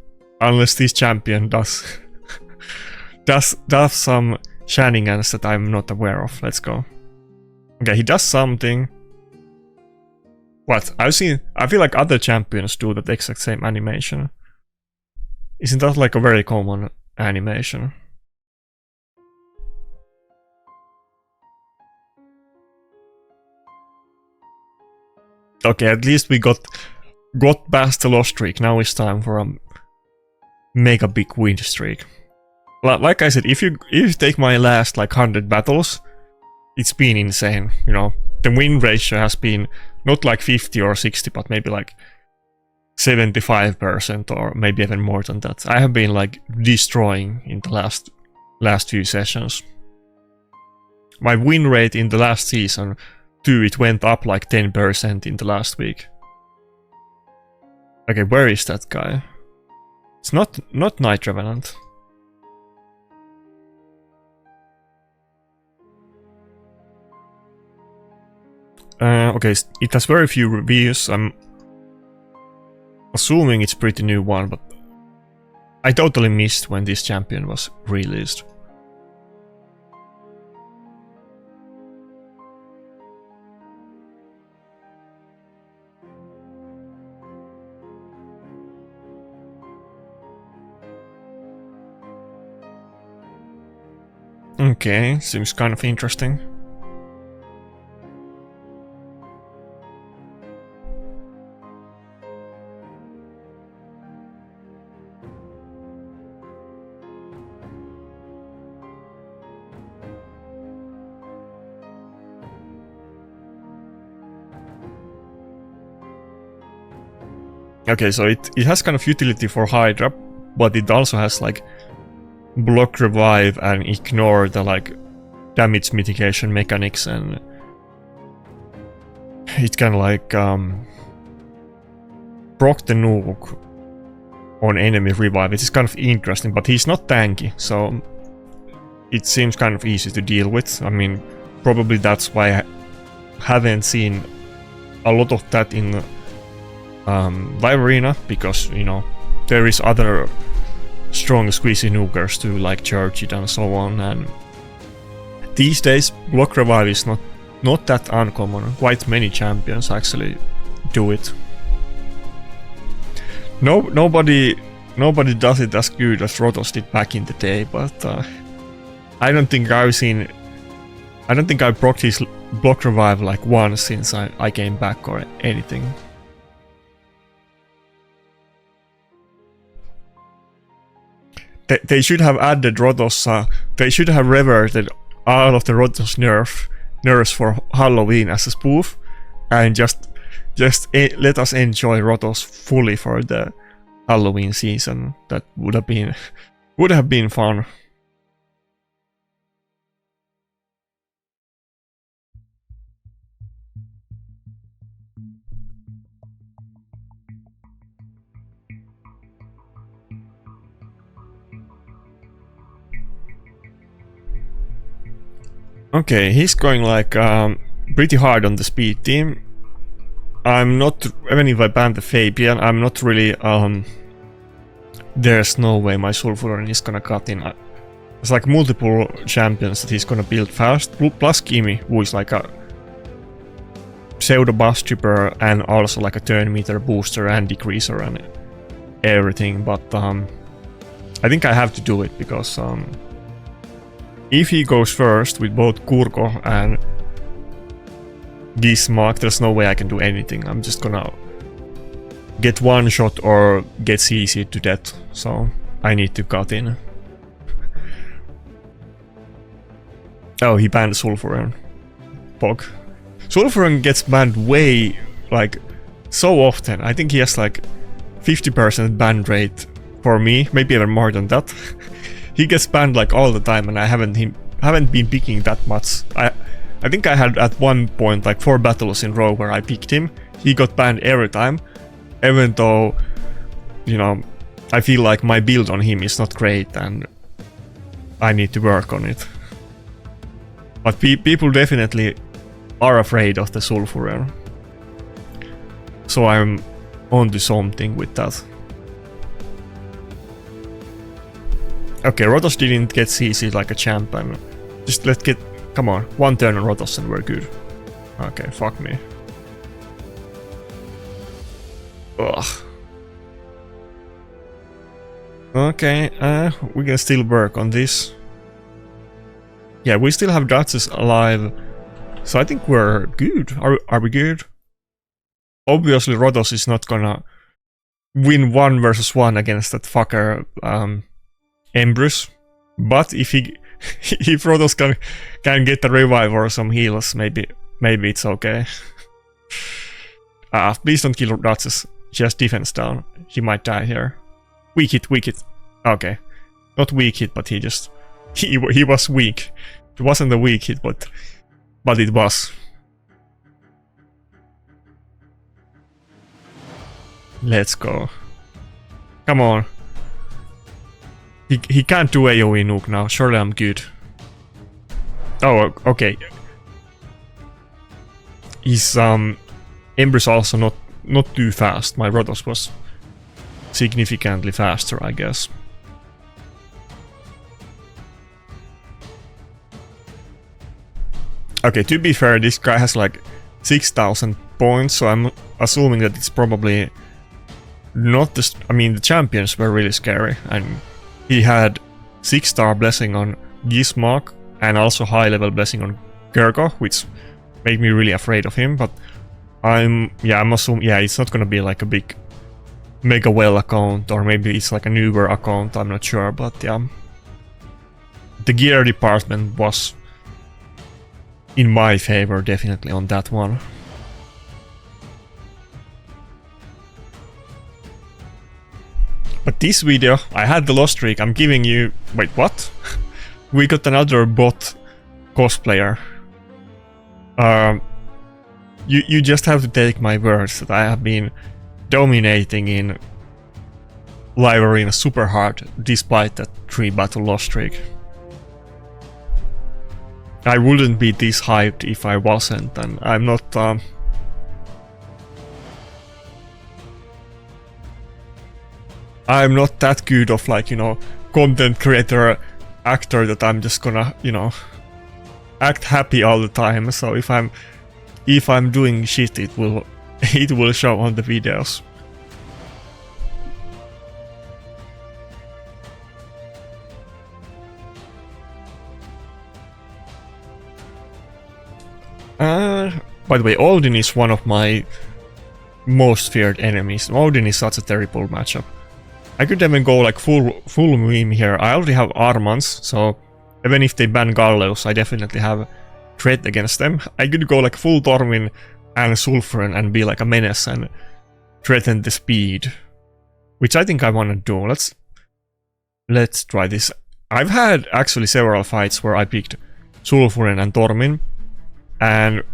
Speaker 1: Unless this champion does some shenanigans that I'm not aware of. Let's go. Okay, he does something. What? I feel like other champions do that exact same animation. Isn't that like a very common animation? Okay, at least we got past the loss streak. Now it's time for a mega big win streak. Like I said, if you take my last like 100 battles, it's been insane, you know. The win ratio has been not like 50 or 60, but maybe like 75% or maybe even more than that. I have been like destroying in the last few sessions. My win rate in the last season too, it went up like 10% in the last week. Okay, where is that guy? It's not Night Revenant. Okay, it has very few reviews. I'm assuming it's a pretty new one, but I totally missed when this champion was released. Okay, seems kind of interesting. Okay, so it has kind of utility for Hydra, but it also has like block revive and ignore the like damage mitigation mechanics, and it can like proc the nuke on enemy revive. It is kind of interesting, but he's not tanky, so it seems kind of easy to deal with. I mean, probably that's why I haven't seen a lot of that in live arena, because, you know, there is other strong squeezy nukers to like charge it and so on, and these days block revive is not that uncommon. Quite many champions actually do it. Nobody does it as good as Rotos did back in the day, but I don't think I procced his block revive like once since I came back or anything. They should have added Rotos, they should have reverted all of the Rotos nerfs for Halloween as a spoof, and just let us enjoy Rotos fully for the Halloween season. That would have been fun. Okay, he's going like pretty hard on the speed team. I'm not, even if I ban the Fabian, I'm not really, there's no way my Sulfuryion is gonna cut in. There's like multiple champions that he's gonna build fast, plus Kimi, who is like a pseudo buff stripper and also like a turn meter booster and decreaser and everything, but I think I have to do it because if he goes first with both Kurko and Gizmark, there's no way I can do anything. I'm just gonna get one shot or get CC'd to death, so I need to cut in. Oh, he banned Sulfuryion. Pog. Sulfuryion gets banned way, like, so often. I think he has like 50% ban rate for me, maybe even more than that. He gets banned like all the time, and I haven't been picking that much. I think I had at one point like 4 battles in a row where I picked him. He got banned every time, even though, you know, I feel like my build on him is not great and I need to work on it. But people definitely are afraid of the Sulfuryion, so I'm onto something with that. Okay, Rotos didn't get CC like a champ, and just let's get, come on, one turn on Rotos and we're good. Okay, fuck me. Ugh. Okay, we can still work on this. Yeah, we still have Duchess alive, so I think we're good. Are we good? Obviously Rotos is not gonna win 1 versus 1 against that fucker Embrus, but if Rotos can get a revive or some heals, maybe it's okay. Please don't kill Duchess. She has defense down. He might die here. Weak hit. Okay, not weak hit, but he was weak. It wasn't a weak hit, but it was. Let's go. Come on. He can't do AoE nuke now. Surely I'm good. Oh, okay. His Embrus also not too fast. My Rotos was significantly faster, I guess. Okay, to be fair, this guy has like 6,000 points, so I'm assuming that it's probably not the... I mean, the champions were really scary, and he had 6-star blessing on Gizmark and also high-level blessing on Gergo, which made me really afraid of him, but I'm assuming, yeah, it's not gonna be like a big mega well account, or maybe it's like a newer account, I'm not sure, but yeah. The gear department was in my favor, definitely, on that one. But this video, I had the loss streak, I'm giving you... Wait, what? We got another bot cosplayer. You just have to take my words that I have been dominating in live arena super hard, despite that 3 battle loss streak. I wouldn't be this hyped if I wasn't, and I'm not... I'm not that good of, like, you know, content creator actor that I'm just gonna, you know, act happy all the time. So if I'm doing shit, it will show on the videos. By the way, Odin is one of my most feared enemies. Odin is such a terrible matchup. I could even go like full meme here. I already have Armans, so even if they ban Gallows, I definitely have threat against them. I could go like full Tormin and Sulfuryion and be like a menace and threaten the speed, which I think I want to do. Let's try this. I've had actually several fights where I picked Sulfuryion and Tormin, and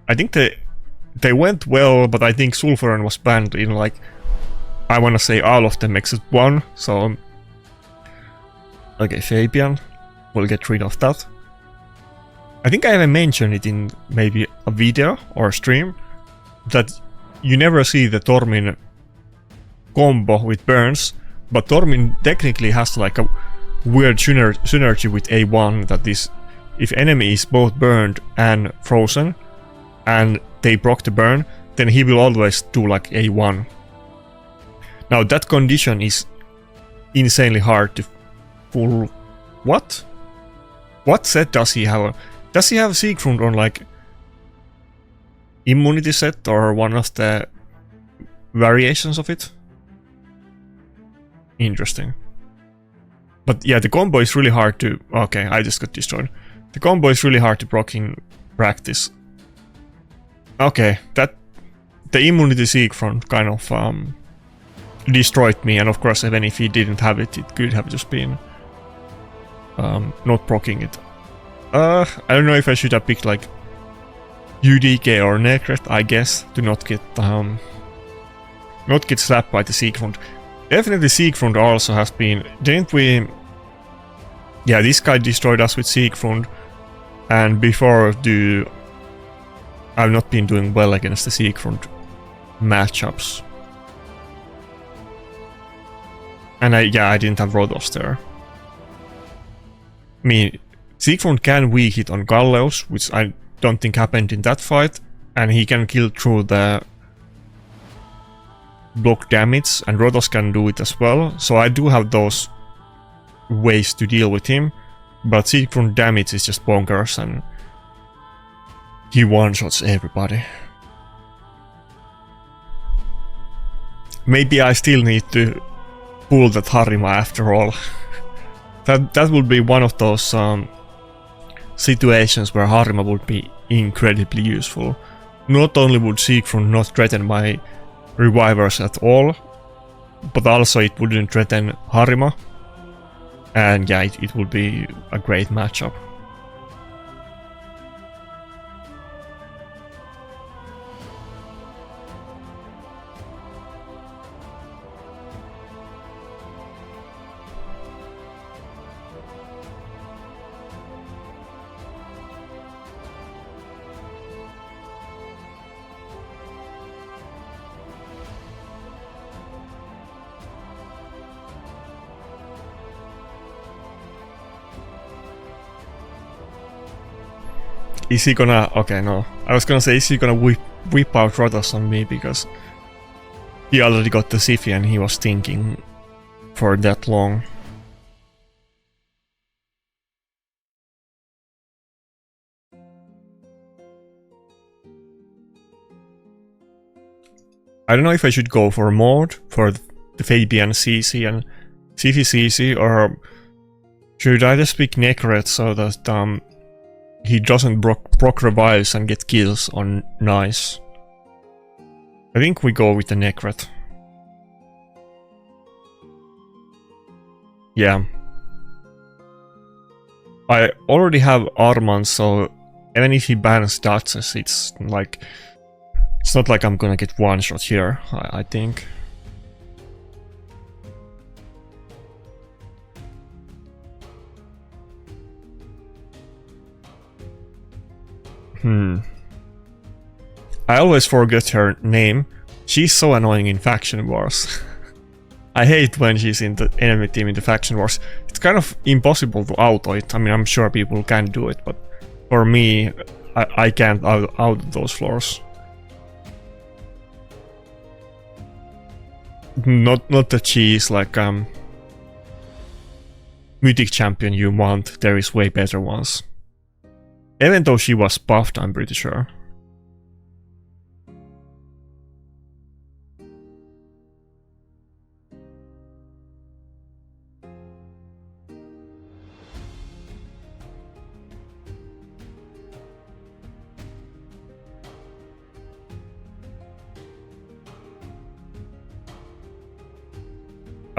Speaker 1: I think they went well, but I think Sulfuryion was banned in, like, I want to say all of them except one, so... Okay, Fabian. We'll get rid of that. I think I even mentioned it in maybe a video or a stream, that you never see the Tormin combo with burns, but Tormin technically has like a weird synergy with A1, that is, if enemy is both burned and frozen, and they proc the burn, then he will always do like A1. Now that condition is insanely hard to pull. What? What set does he have? Does he have Siegfried on like immunity set or one of the variations of it? Interesting. But yeah, the combo is really hard to... Okay, I just got destroyed. The combo is really hard to proc in practice. Okay, that... The immunity Siegfried kind of destroyed me, and of course even if he didn't have it, it could have just been not proccing it. I don't know if I should have picked like UDK or Nakarada, I guess, to not get slapped by the Siegfried. Definitely Siegfried also has been... Didn't we... Yeah, this guy destroyed us with Siegfried, and before I've not been doing well against the Siegfried matchups. And I didn't have Rotos there. I mean, Siegfried can weak hit on Gallows, which I don't think happened in that fight, and he can kill through the block damage, and Rotos can do it as well, so I do have those ways to deal with him, but Siegfried damage is just bonkers, and he one-shots everybody. Maybe I still need to pull that Harima after all. That would be one of those situations where Harima would be incredibly useful. Not only would Siegfried not threaten my revivers at all, but also it wouldn't threaten Harima. And yeah, it would be a great matchup. Is he gonna... Okay, no. I was gonna say, is he gonna whip out Rotos on me, because he already got the Siphi and he was thinking for that long. I don't know if I should go for mode for the Fabian CC and Siphi CC, or should I just pick Nakarada so that he doesn't proc revives and get kills on nice. I think we go with the Nakarada. Yeah. I already have Armand, so even if he bans Duchess, it's like... It's not like I'm gonna get one shot here, I think. I always forget her name. She's so annoying in Faction Wars. I hate when she's in the enemy team in the Faction Wars. It's kind of impossible to auto it. I mean, I'm sure people can do it, but for me, I can't out those floors. Not that she's like mythic champion you want. There is way better ones. Even though she was buffed, I'm pretty sure.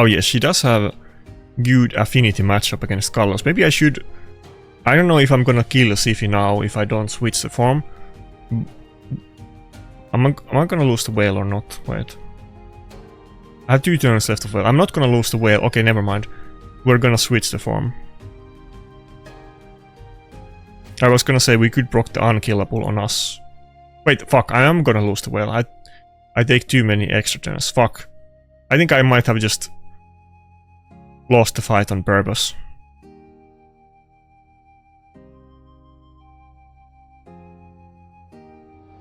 Speaker 1: Oh yes, she does have good affinity matchup against Gallows. Maybe I should... I don't know if I'm gonna kill Siphi now if I don't switch the form. Am I gonna lose the whale or not? Wait. I have 2 turns left of whale. I'm not gonna lose the whale. Okay, never mind. We're gonna switch the form. I was gonna say we could proc the unkillable on us. Wait, fuck, I am gonna lose the whale. I take too many extra turns. Fuck. I think I might have just lost the fight on purpose.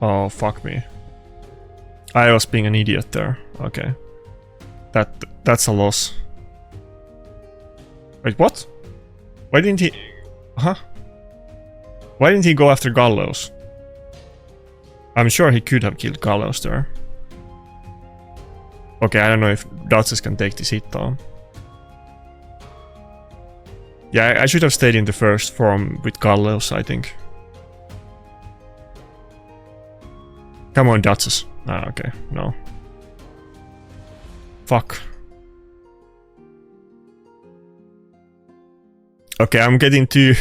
Speaker 1: Oh, fuck me. I was being an idiot there. Okay. That's a loss. Wait, what? Why didn't he... Huh? Why didn't he go after Gallows? I'm sure he could have killed Gallows there. Okay, I don't know if Duchess can take this hit though. Yeah, I should have stayed in the first form with Gallows, I think. Come on, Duchess. Ah, okay, no. Fuck. Okay, I'm getting too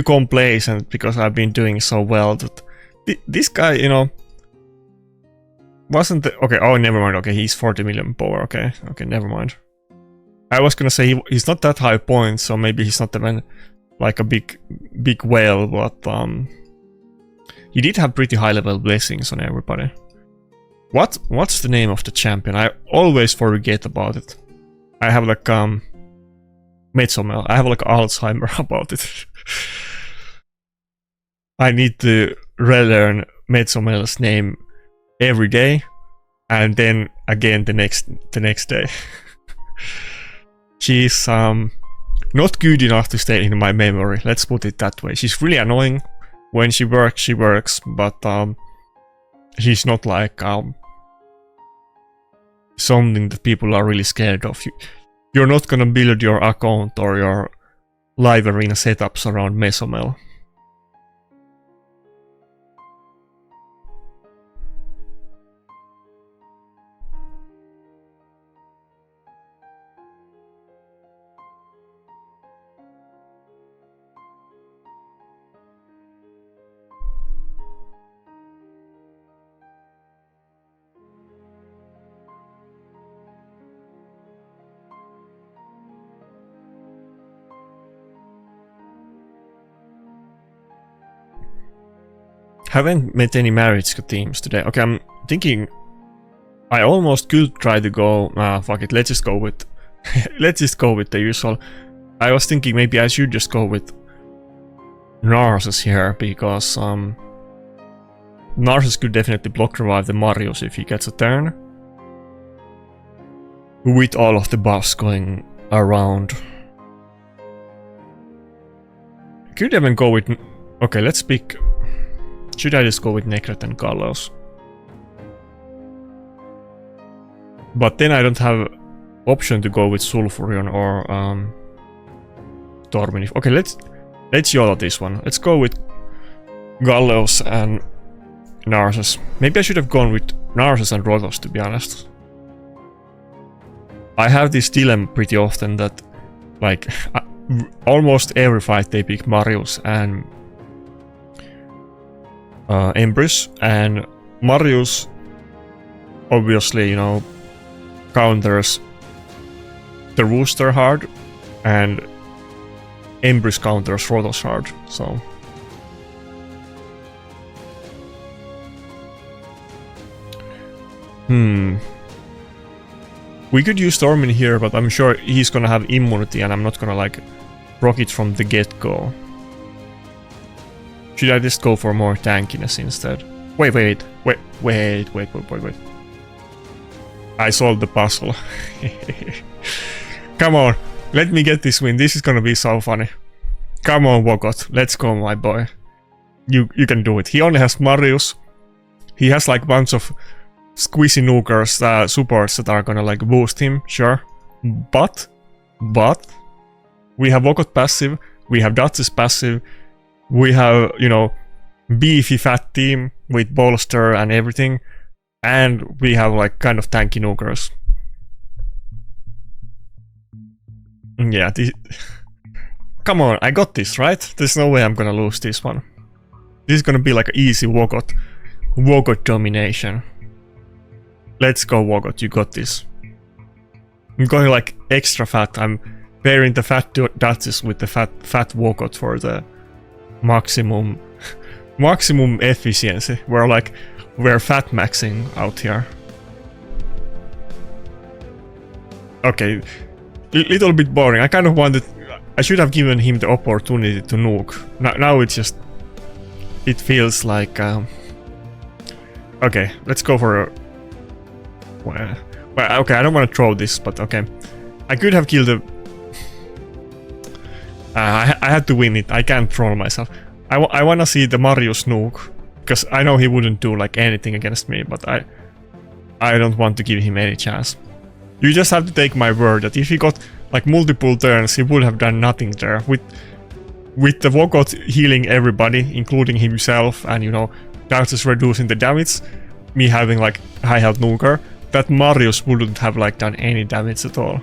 Speaker 1: complacent because I've been doing so well that this guy, you know, wasn't the... Okay, oh, never mind. Okay, he's 40 million power. Okay, never mind. I was gonna say he's not that high points, so maybe he's not even like a big whale, but he did have pretty high level blessings on everybody. What's the name of the champion? I always forget about it. I have like Metzomel. I have like Alzheimer about it. I need to relearn Metzomel's name every day, and then again the next day. She's not good enough to stay in my memory. Let's put it that way. She's really annoying. When she works, but she's not like something that people are really scared of. You're not gonna build your account or your live arena setups around Metzomel. Haven't met any Marius teams today. Okay, I'm thinking I almost could try to go. Fuck it. Let's just go with the usual. I was thinking maybe I should just go with Narcissus here because Narcissus could definitely block revive the Marius if he gets a turn. With all of the buffs going around. Could even go with... Okay, let's pick... Should I just go with Nakarada and Gallows? But then I don't have option to go with Sulfuryion or Tormin. Okay, let's YOLO this one. Let's go with Gallows and Narcissus. Maybe I should have gone with Narcissus and Rotos, to be honest. I have this dilemma pretty often that, like, almost every fight they pick Marius and Empress, and Marius obviously, you know, counters the Rooster hard, and Empress counters Rotos hard, so We could use Tormin here, but I'm sure he's gonna have immunity and I'm not gonna like proc it from the get-go. Should I just go for more tankiness instead? Wait. I solved the puzzle. Come on, let me get this win. This is gonna be so funny. Come on, Vogoth, let's go, my boy. You can do it. He only has Marius. He has like bunch of squeezy nukers, supports that are gonna like boost him, sure. But we have Vogoth passive, we have Dutch's passive, we have, you know, beefy fat team with bolster and everything, and we have like kind of tanky nukers. Yeah, come on, I got this, right? There's no way I'm gonna lose this one. This is gonna be like an easy Vogoth domination. Let's go, Vogoth, you got this. I'm going like extra fat. I'm pairing the fat Dutches with the fat Vogoth for the maximum efficiency. We're fat maxing out here. Okay, little bit boring. I kind of wanted. I should have given him the opportunity to nuke. Now it's just. It feels like. Okay, let's go for a. Well, okay, I don't want to throw this, but okay. I could have killed the. I had to win it. I can't troll myself. I want to see the Marius nuke, because I know he wouldn't do like anything against me, but I don't want to give him any chance. You just have to take my word that if he got like multiple turns, he would have done nothing there. With the Vogoth healing everybody, including himself, and you know, Darius reducing the damage, me having like high health nuker, that Marius wouldn't have like done any damage at all.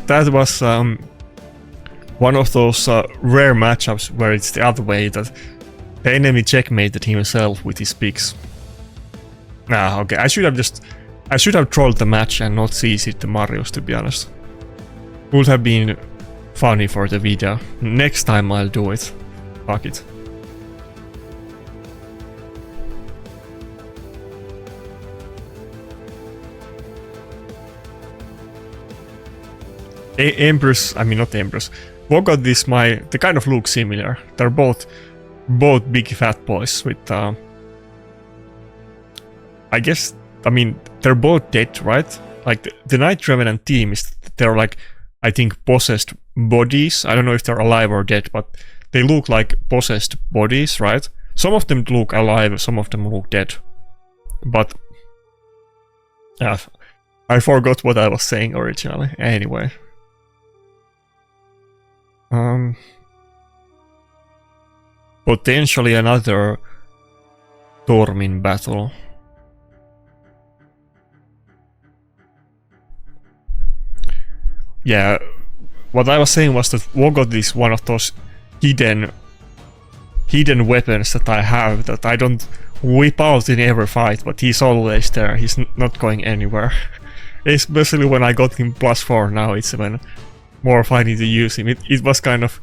Speaker 1: That was one of those rare matchups where it's the other way, that the enemy checkmated himself with his picks. Okay, I should have trolled the match and not CC'd the Marius, to be honest. Would have been funny for the video. Next time I'll do it. Fuck it. Empress, I mean not Empress. Vogoth is they kind of look similar. They're both big fat boys with I guess, I mean, they're both dead, right? Like the Night Revenant team they're like, I think, possessed bodies. I don't know if they're alive or dead, but they look like possessed bodies, right? Some of them look alive, some of them look dead. But I forgot what I was saying originally. Anyway. Potentially another Tormin battle. Yeah, what I was saying was that Vogoth is one of those hidden weapons that I have that I don't whip out in every fight, but he's always there. He's not going anywhere. Especially when I got him +4. Now it's even more funny to use him. It was kind of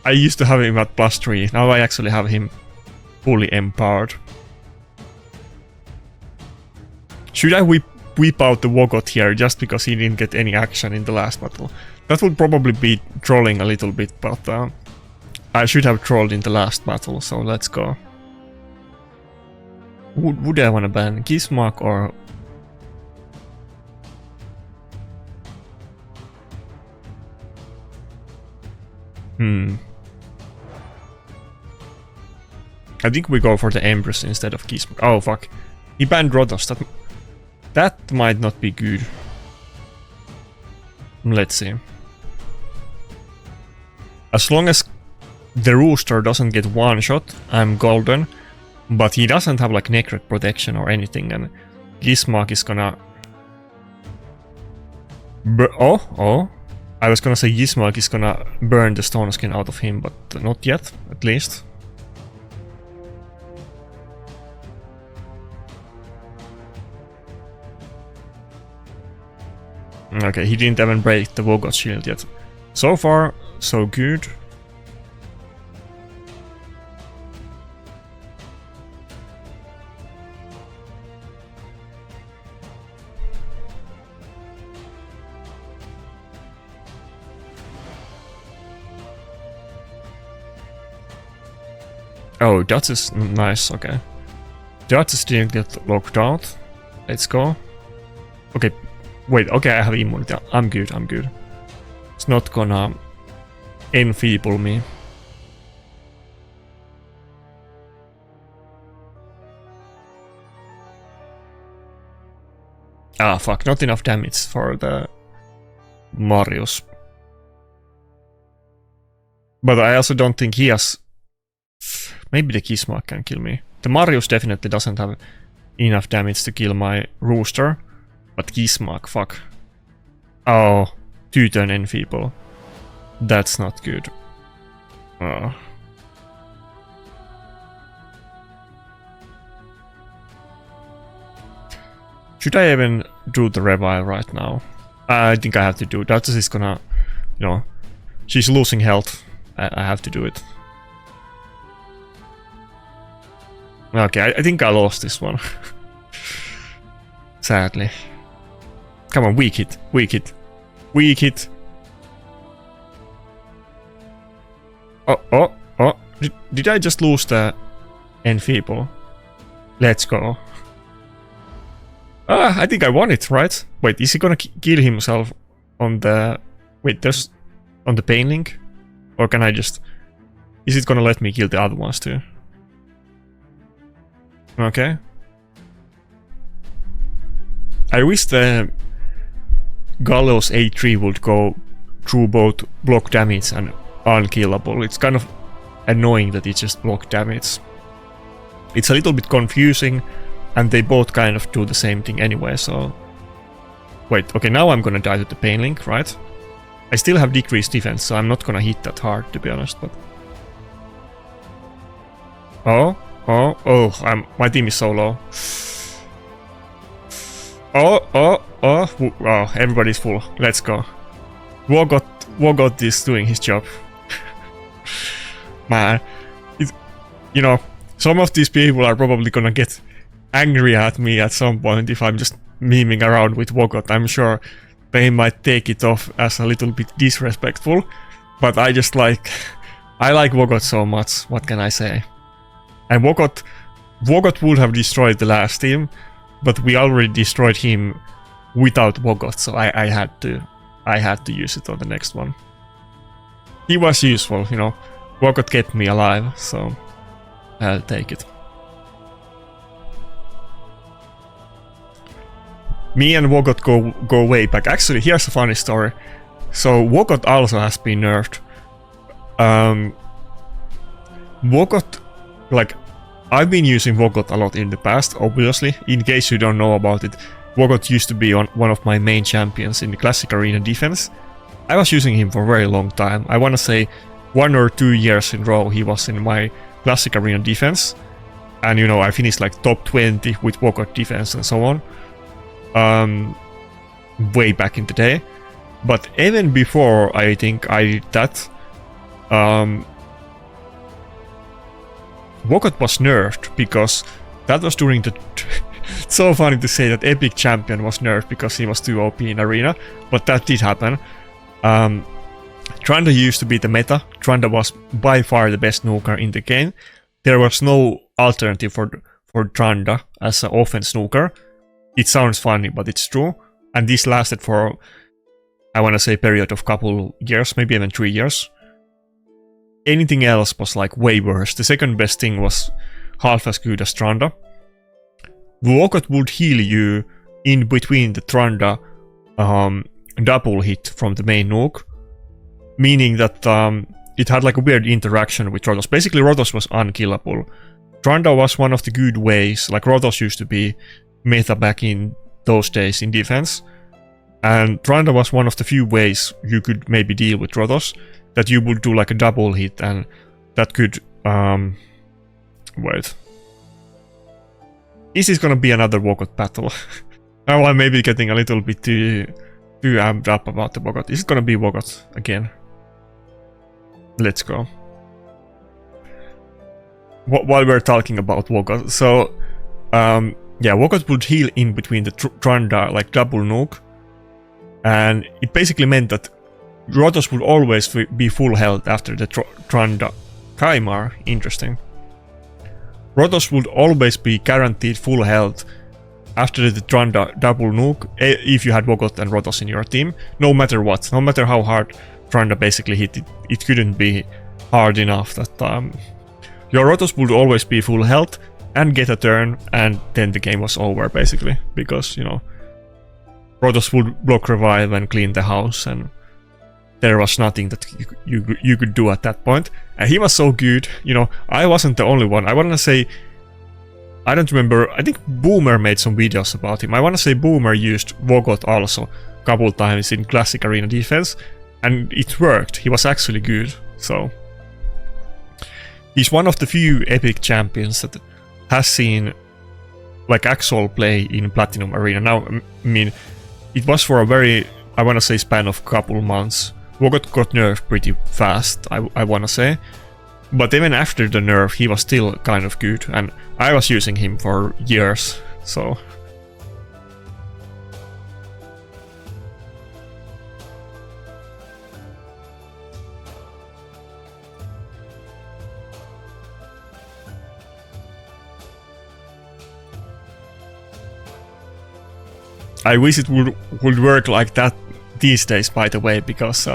Speaker 1: I used to have him at +3. Now I actually have him fully empowered. Should I whip out the Vogoth here just because he didn't get any action in the last battle? That would probably be trolling a little bit, but I should have trolled in the last battle, so let's go. Would I want to ban Gizmark or... I think we go for the Empress instead of Gizmark. Oh fuck. He banned Rotos. That might not be good. Let's see. As long as the Rooster doesn't get one shot, I'm golden. But he doesn't have like Necret protection or anything, and Gizmark is gonna... Oh! I was gonna say Gizmark is gonna burn the Stone Skin out of him, but not yet, at least. Okay, he didn't even break the Vogoth shield yet. So far, so good. Oh, that is nice, okay. That didn't get locked out. Let's go. Okay, wait, okay, I have immunity. I'm good, I'm good. It's not gonna enfeeble me. Ah, fuck, not enough damage for the Marius. But I also don't think he has... Maybe the Kismark can kill me. The Marius definitely doesn't have enough damage to kill my Rooster. But Kismark, fuck. Oh, 2-turn enfeeble. That's not good. Oh. Should I even do the revive right now? I think I have to do it. That is gonna... You know... She's losing health. I have to do it. Okay, I think I lost this one. Sadly. Come on, weak hit, weak hit, weak hit. Oh. Did I just lose the enfeeble? Let's go. I think I won it, right? Wait, is he gonna kill himself on the... Wait, there's... On the pain link? Or can I just... Is it gonna let me kill the other ones too? Okay. I wish the Gallows A3 would go through both block damage and unkillable. It's kind of annoying that it's just block damage. It's a little bit confusing, and they both kind of do the same thing anyway, so... Wait, okay, now I'm gonna die to the pain link, right? I still have decreased defense, so I'm not gonna hit that hard, to be honest, but... Oh, my team is so low. Oh, everybody's full. Let's go. Vogoth is doing his job. Man, you know, some of these people are probably gonna get angry at me at some point if I'm just memeing around with Vogoth. I'm sure they might take it off as a little bit disrespectful, but I just like... I like Vogoth so much, what can I say? And Vogoth would have destroyed the last team, but we already destroyed him without Vogoth, so I had to use it on the next one. He was useful, you know. Vogoth kept me alive, so I'll take it. Me and Vogoth go way back. Actually, here's a funny story. So Vogoth also has been nerfed. Vogoth, like, I've been using Vogoth a lot in the past, obviously. In case you don't know about it, Vogoth used to be one of my main champions in the Classic Arena defense. I was using him for a very long time. I wanna say 1 or 2 years in a row he was in my Classic Arena defense. And you know, I finished like top 20 with Vogoth defense and so on. Way back in the day. But even before I think I did that, Vogoth was nerfed because that was during the... It's so funny to say that Epic Champion was nerfed because he was too OP in Arena, but that did happen. Trunda used to be the meta. Trunda was by far the best nuker in the game. There was no alternative for Trunda as an offense nuker. It sounds funny, but it's true. And this lasted for, I want to say, a period of couple years, maybe even 3 years. Anything else was like way worse. The second best thing was half as good as Trunda. Vogoth would heal you in between the Trunda double hit from the main nuke, meaning that it had like a weird interaction with Rotos. Basically, Rotos was unkillable. Trunda was one of the good ways, like Rotos used to be meta back in those days in defense, and Trunda was one of the few ways you could maybe deal with Rotos, that you would do like a double hit, and that could wait. This is gonna be another Vogoth battle. Now I'm maybe getting a little bit too amped up about the Vogoth. Is it gonna be Vogoth again? Let's go. While we're talking about Vogoth, so yeah, Vogoth would heal in between the Trunda, like double nuke, and it basically meant that Rotos would always be full health after the Trunda. Kaimar, interesting. Rotos would always be guaranteed full health after the Trunda double nuke if you had Vogoth and Rotos in your team, no matter what. No matter how hard Trunda basically hit it, it couldn't be hard enough that your Rotos would always be full health and get a turn, and then the game was over basically, because, you know, Rotos would block revive and clean the house, and there was nothing that you could do at that point. And he was so good, you know. I wasn't the only one. I wanna say, I don't remember, I think Boomer made some videos about him. I wanna say Boomer used Vogoth also a couple times in classic arena defense, and it worked. He was actually good, so he's one of the few epic champions that has seen like actual play in Platinum Arena. Now, I mean, it was for a very, I wanna say, span of couple months. Vogoth got nerfed pretty fast, I wanna say. But even after the nerf, he was still kind of good, and I was using him for years, so... I wish it would work like that these days, by the way, because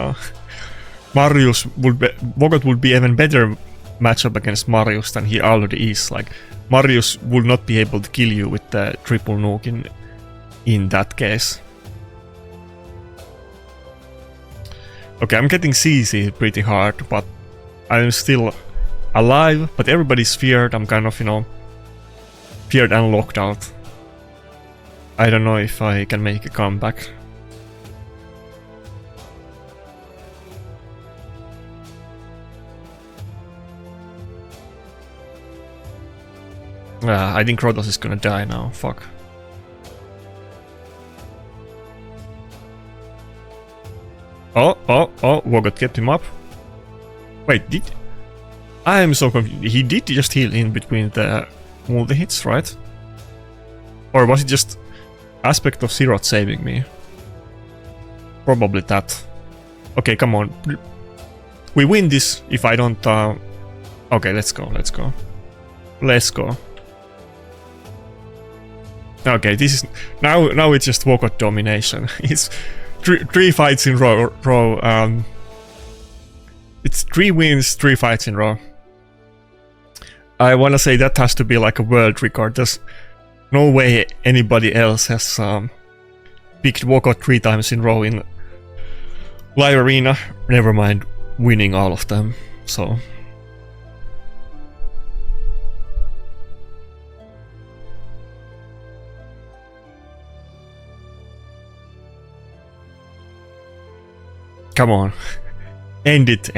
Speaker 1: Marius would be, Vogoth would be even better matchup against Marius than he already is. Like, Marius would not be able to kill you with the triple nuke in that case. Okay, I'm getting CC pretty hard, but I'm still alive, but everybody's feared. I'm kind of, you know, feared and locked out. I don't know if I can make a comeback. I think Rotos is gonna die now, fuck. Oh, Vogoth kept him up. Wait, did... I am so confused. He did just heal in between the multi-hits, right? Or was it just aspect of Zeroth saving me? Probably that. Okay, come on. We win this if I don't... Okay, let's go. Okay, this is... Now it's just Vogoth domination. It's three fights in row. It's 3 wins, 3 fights in row. I wanna say that has to be like a world record. There's no way anybody else has picked Vogoth 3 times in row in live arena. Never mind winning all of them. So... Come on. End it.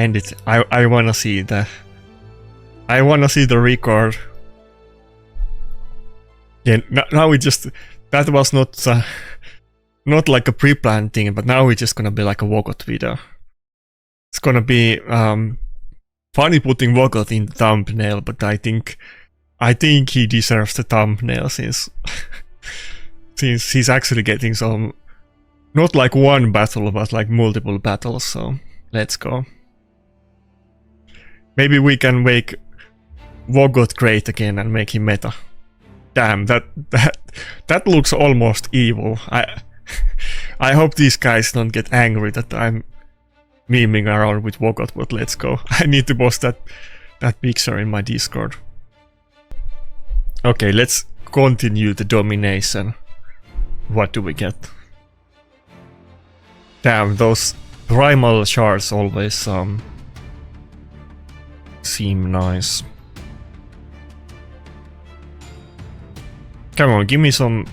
Speaker 1: I wanna see the... I wanna see the record. Yeah, now it just... That was not... not like a pre-planned thing, but now it's just gonna be like a Vogoth video. It's gonna be... funny putting Vogoth in the thumbnail, but I think he deserves the thumbnail since... since he's actually getting some... Not like one battle, but like multiple battles, so let's go. Maybe we can make Vogoth great again and make him meta. Damn, that looks almost evil. I hope these guys don't get angry that I'm memeing around with Vogoth, but let's go. I need to post that picture in my Discord. Okay, let's continue the domination. What do we get? Damn, those primal shards always seem nice. Come on, give me some...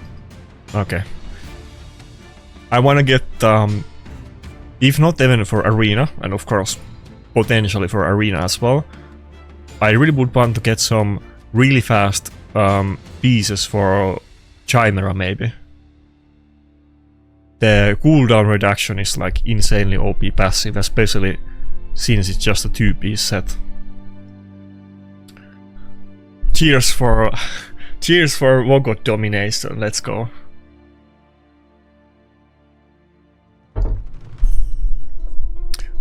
Speaker 1: Okay. I wanna get, if not even for arena, and of course potentially for arena as well, I really would want to get some really fast pieces for Chimera maybe. The cooldown reduction is like insanely OP passive, especially since it's just a 2-piece set. Cheers for Vogoth domination, let's go.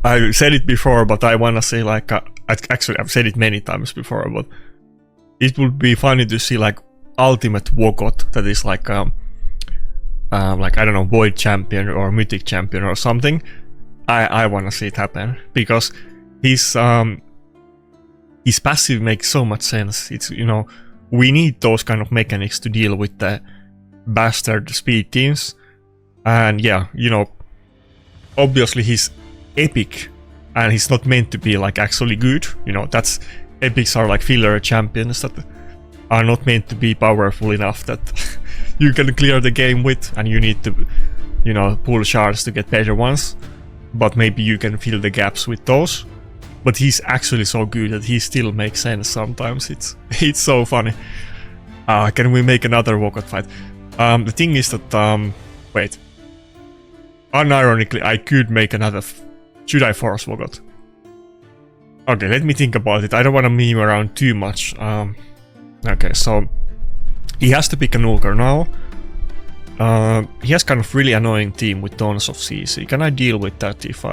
Speaker 1: I said it before, but I wanna say like, actually I've said it many times before, but it would be funny to see like ultimate Vogoth that is like I don't know, Void Champion or Mythic Champion or something. I wanna see it happen because his passive makes so much sense. It's, you know, we need those kind of mechanics to deal with the bastard speed teams. And yeah, you know, obviously he's epic and he's not meant to be like actually good. You know, that's epics are like filler champions that are not meant to be powerful enough that you can clear the game with, and you need to, you know, pull shards to get better ones. But maybe you can fill the gaps with those. But he's actually so good that he still makes sense sometimes. It's so funny. Can we make another Vogoth fight? The thing is that wait. Unironically, I could make another. Should I force Vogoth? Okay, let me think about it. I don't want to meme around too much. Okay, so he has to pick a nuker now. He has kind of really annoying team with tons of CC. Can I deal with that if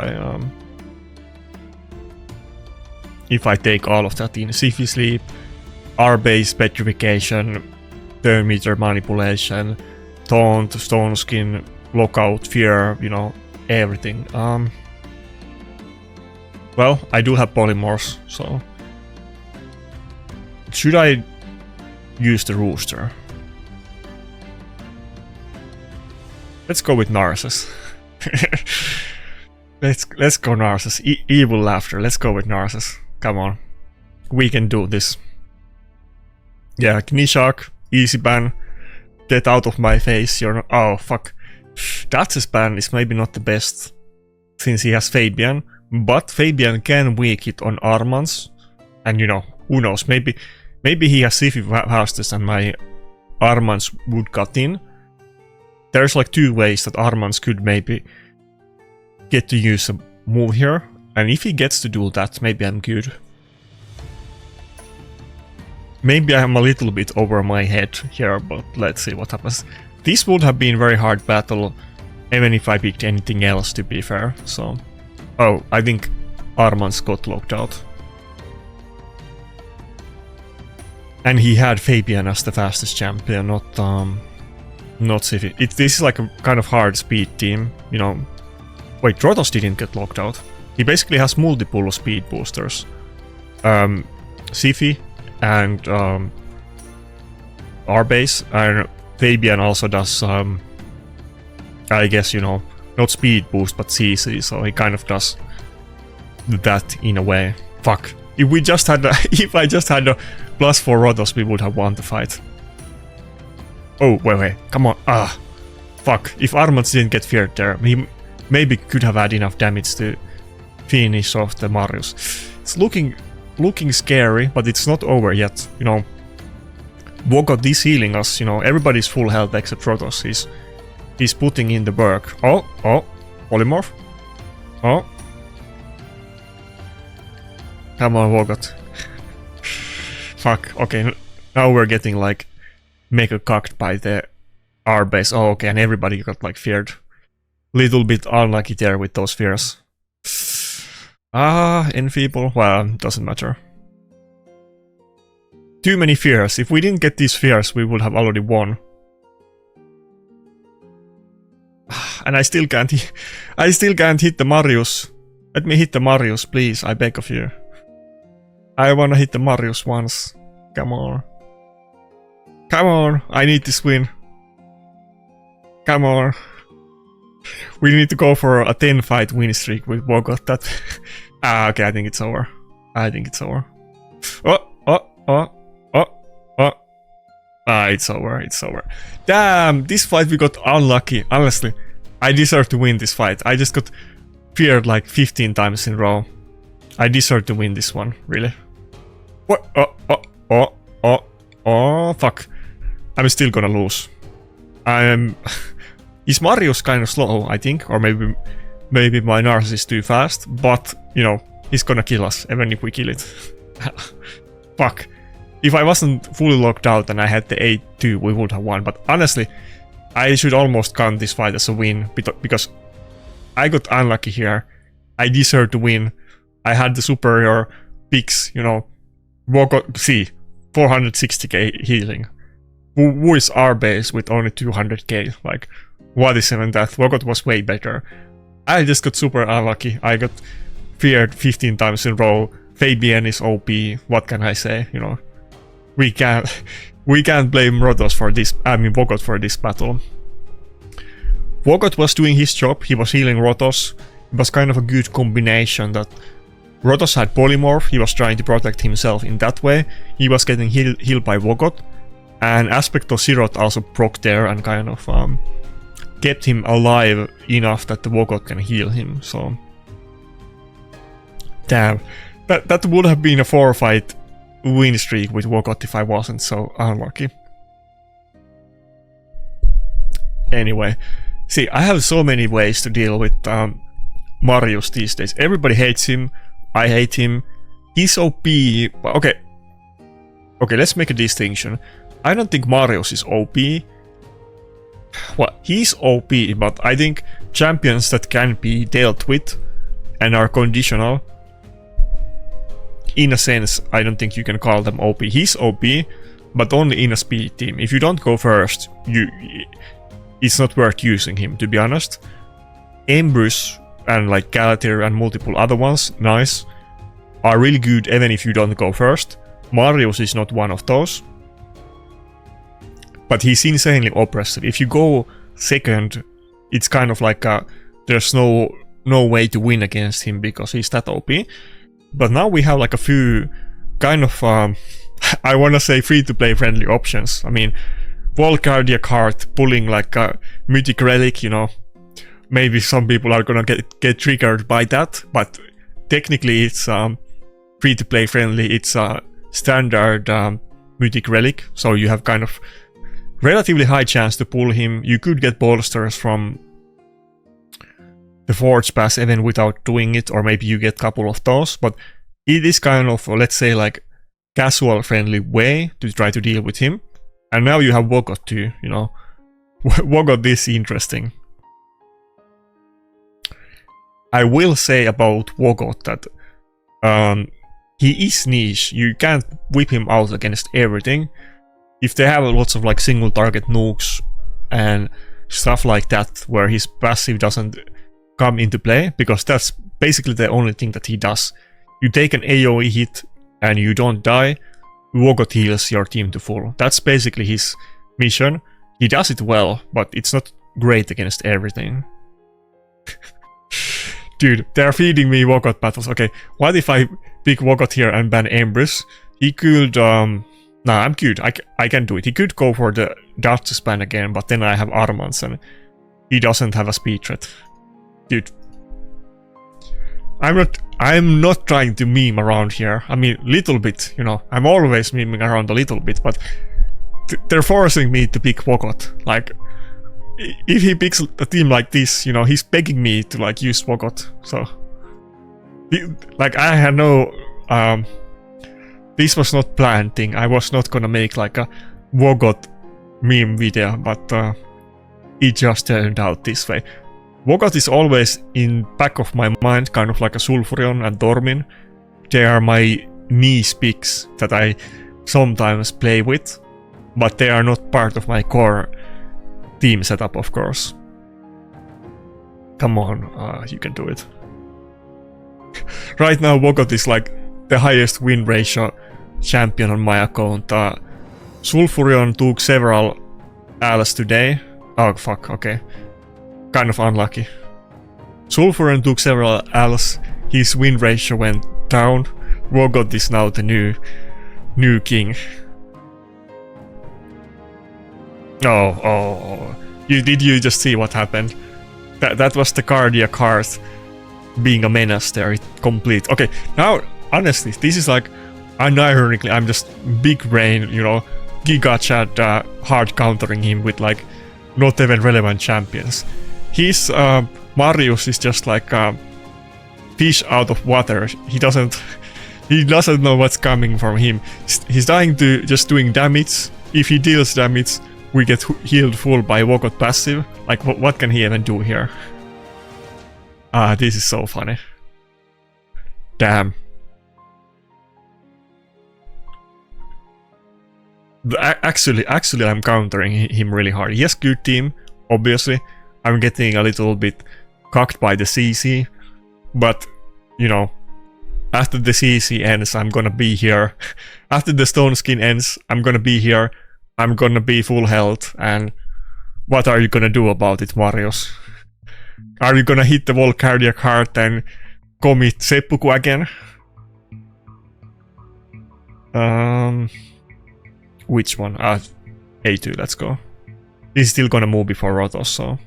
Speaker 1: I take all of that in? Sify Sleep, R-base petrification, turn meter manipulation, taunt, stone skin, lockout, fear, you know, everything. Well, I do have polymorphs, so should I use the rooster? Let's go with Narcissus. let's go Narcissus. Evil laughter. Let's go with Narcissus. Come on, we can do this. Yeah, Knishak, easy ban. Get out of my face. You're not. Oh fuck. That's ban is maybe not the best since he has Fabian, but Fabian can weak it on Armans, and you know, who knows? Maybe he has Sify fastest and my Armans would cut in. There's like two ways that Armans could maybe get to use a move here, and if he gets to do that, maybe I'm good. Maybe I'm a little bit over my head here, but let's see what happens. This would have been very hard battle, even if I picked anything else, to be fair, so... Oh, I think Armans got locked out. And he had Fabian as the fastest champion, not Sify. This is like a kind of hard speed team, you know. Wait, Rotos didn't get locked out. He basically has multiple speed boosters. Sify and R-base, and Fabian also does, I guess, you know, not speed boost but CC, so he kind of does that in a way. Fuck. If we just had if I just had a +4 Rotos, we would have won the fight. Oh, wait, come on. Fuck. If Armans didn't get feared there, he maybe could have had enough damage to finish off the Marius. It's looking scary, but it's not over yet, you know. Vogoth is healing us, you know, everybody's full health except Rotos. He's putting in the work. Oh, polymorph. Oh. Come on, Vogoth. Fuck, okay, now we're getting like mega cucked by the R-base. Oh, okay, and everybody got like feared. Little bit unlucky there with those fears. Enfeeble, well, doesn't matter. Too many fears. If we didn't get these fears, we would have already won. And I still can't hit the Marius. Let me hit the Marius, please, I beg of you. I wanna hit the Marius once. Come on. Come on, I need this win. Come on. We need to go for a 10 fight win streak with Vogoth. That. Okay, I think it's over. It's over. Damn, this fight we got unlucky. Honestly, I deserve to win this fight. I just got feared like 15 times in a row. I deserve to win this one, really. What? Oh, fuck. I'm still gonna lose. Is Marius kind of slow, I think, or maybe my Narcissus is too fast, but, you know, he's gonna kill us, even if we kill it. Fuck. If I wasn't fully locked out and I had the 8-2, we would have won, but honestly, I should almost count this fight as a win, because I got unlucky here. I deserve to win. I had the superior picks, you know. Vogoth, see, 460k healing. Who is our base with only 200k? Like, what is even that? Vogoth was way better. I just got super unlucky. I got feared 15 times in a row. Fabian is OP. What can I say? You know, we can't blame Rotos for this. I mean, Vogoth for this battle. Vogoth was doing his job. He was healing Rotos. It was kind of a good combination that Rotos had polymorph. He was trying to protect himself in that way. He was getting healed by Vogoth. And Aspect of Zeroth also proc there and kind of kept him alive enough that the Vogoth can heal him. So, damn, that would have been a 4-fight win streak with Vogoth if I wasn't so unlucky. Anyway, see, I have so many ways to deal with Marius these days. Everybody hates him. I hate him. He's OP. Okay, let's make a distinction. I don't think Marius is OP. Well, he's OP, but I think champions that can be dealt with and are conditional, in a sense, I don't think you can call them OP. He's OP, but only in a speed team. If you don't go first, it's not worth using him, to be honest. Embrus and like Galatir and multiple other ones, nice, are really good even if you don't go first. Marius is not one of those. But he's insanely oppressive. If you go second, it's kind of like there's no way to win against him because he's that OP. But now we have like a few kind of, I want to say free-to-play friendly options. I mean, Volcardia card pulling like a mythic relic, you know. Maybe some people are gonna get triggered by that, but technically it's free-to-play friendly. It's a standard mythic relic, so you have kind of relatively high chance to pull him. You could get bolsters from the Forge Pass even without doing it, or maybe you get a couple of those, but it is kind of, let's say, like casual friendly way to try to deal with him. And now you have Vogoth too, you know. Vogoth is interesting. I will say about Vogoth that he is niche. You can't whip him out against everything. If they have lots of like single target nukes and stuff like that where his passive doesn't come into play, because that's basically the only thing that he does. You take an AoE hit and you don't die, Vogoth heals your team to full. That's basically his mission. He does it well, but it's not great against everything. Dude, they're feeding me Vogoth battles. Okay, what if I pick Vogoth here and ban Embrus? He could nah, I'm good. I can do it. He could go for the Duchess ban again, but then I have Armans and he doesn't have a speed threat. Dude. I'm not trying to meme around here. I mean, little bit, you know. I'm always memeing around a little bit, but they're forcing me to pick Vogoth. Like, if he picks a team like this, you know, he's begging me to like use Vogoth. So, like, I had no this was not planned thing. I was not gonna make like a Vogoth meme video, but it just turned out this way. Vogoth is always in back of my mind, kind of like a Sulfuryion and Tormin. They are my niche picks that I sometimes play with, but they are not part of my core team setup, of course. Come on, you can do it. Right now, Vogoth is like the highest win ratio champion on my account. Sulfuryion took several Ls today. Oh fuck, okay. Kind of unlucky. Sulfuryion took several Ls. His win ratio went down. Vogoth is now the new king. Oh. Did you just see what happened? That was the Cardia card being a menace there. It complete. Okay, now honestly, this is like, unironically, I'm just big brain, you know, Giga Chat hard countering him with like not even relevant champions. His Marius is just like fish out of water. He doesn't know what's coming from him. He's dying to just doing damage. If he deals damage, we get healed full by Vogoth passive. Like, what can he even do here? This is so funny. Damn. Actually, I'm countering him really hard. He has good team, obviously. I'm getting a little bit cocked by the CC, but, you know, after the CC ends, I'm gonna be here. After the stone skin ends, I'm gonna be here. I'm gonna be full health, and what are you gonna do about it, Marius? Are you gonna hit the wall cardiac heart and commit seppuku again? Which one? A2, let's go. He's still gonna move before Rotos, so...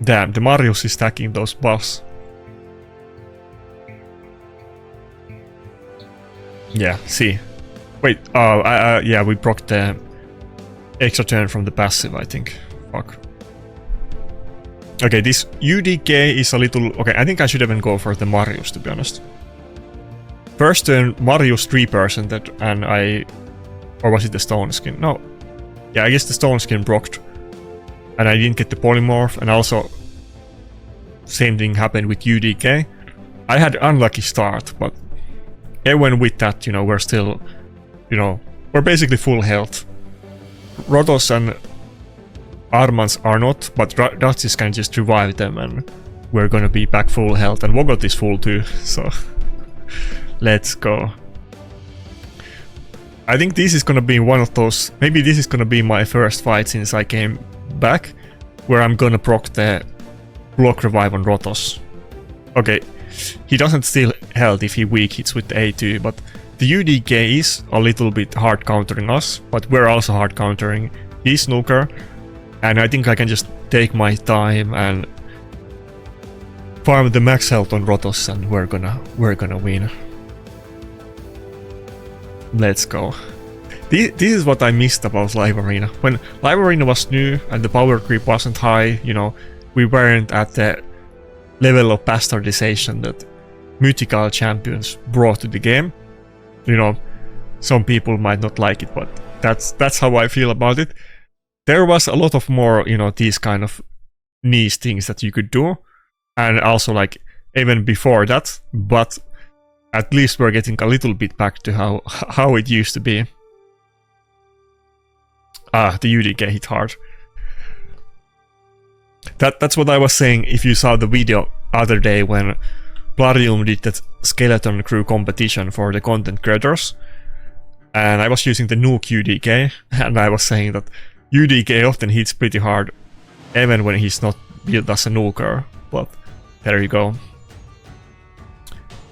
Speaker 1: Damn, the Marius is stacking those buffs. Yeah, see. Wait, yeah, we proc the extra turn from the passive, I think. Fuck. Okay, this UDK is a little... Okay, I think I should even go for the Marius, to be honest. First turn, Marius 3%, and I... Or was it the stone skin? No. Yeah, I guess the stone skin procced. And I didn't get the polymorph, and also... Same thing happened with UDK. I had unlucky start, but... Even with that, you know, we're still... You know, we're basically full health. Rotos and Armans are not, but Dustis can just revive them and we're gonna be back full health, and Vogoth is full too, so let's go. I think this is gonna be one of those, maybe this is gonna be my first fight since I came back, where I'm gonna proc the block revive on Rotos. Okay, he doesn't steal health if he weak hits with the A2, but the UDK is a little bit hard countering us, but we're also hard countering his snooker. And I think I can just take my time and farm the max health on Rotos, and we're gonna win. Let's go. This is what I missed about Live Arena. When Live Arena was new and the power creep wasn't high, you know, we weren't at the level of bastardization that mythical champions brought to the game. You know, some people might not like it, but that's how I feel about it. There was a lot of more, you know, these kind of niche things that you could do, and also like even before that, but at least we're getting a little bit back to how it used to be. Ah, the UDK hit hard. That's what I was saying. If you saw the video other day when Plarium did that skeleton crew competition for the content creators, and I was using the nuke UDK, and I was saying that UDK often hits pretty hard, even when he's not built as a nuker, but there you go.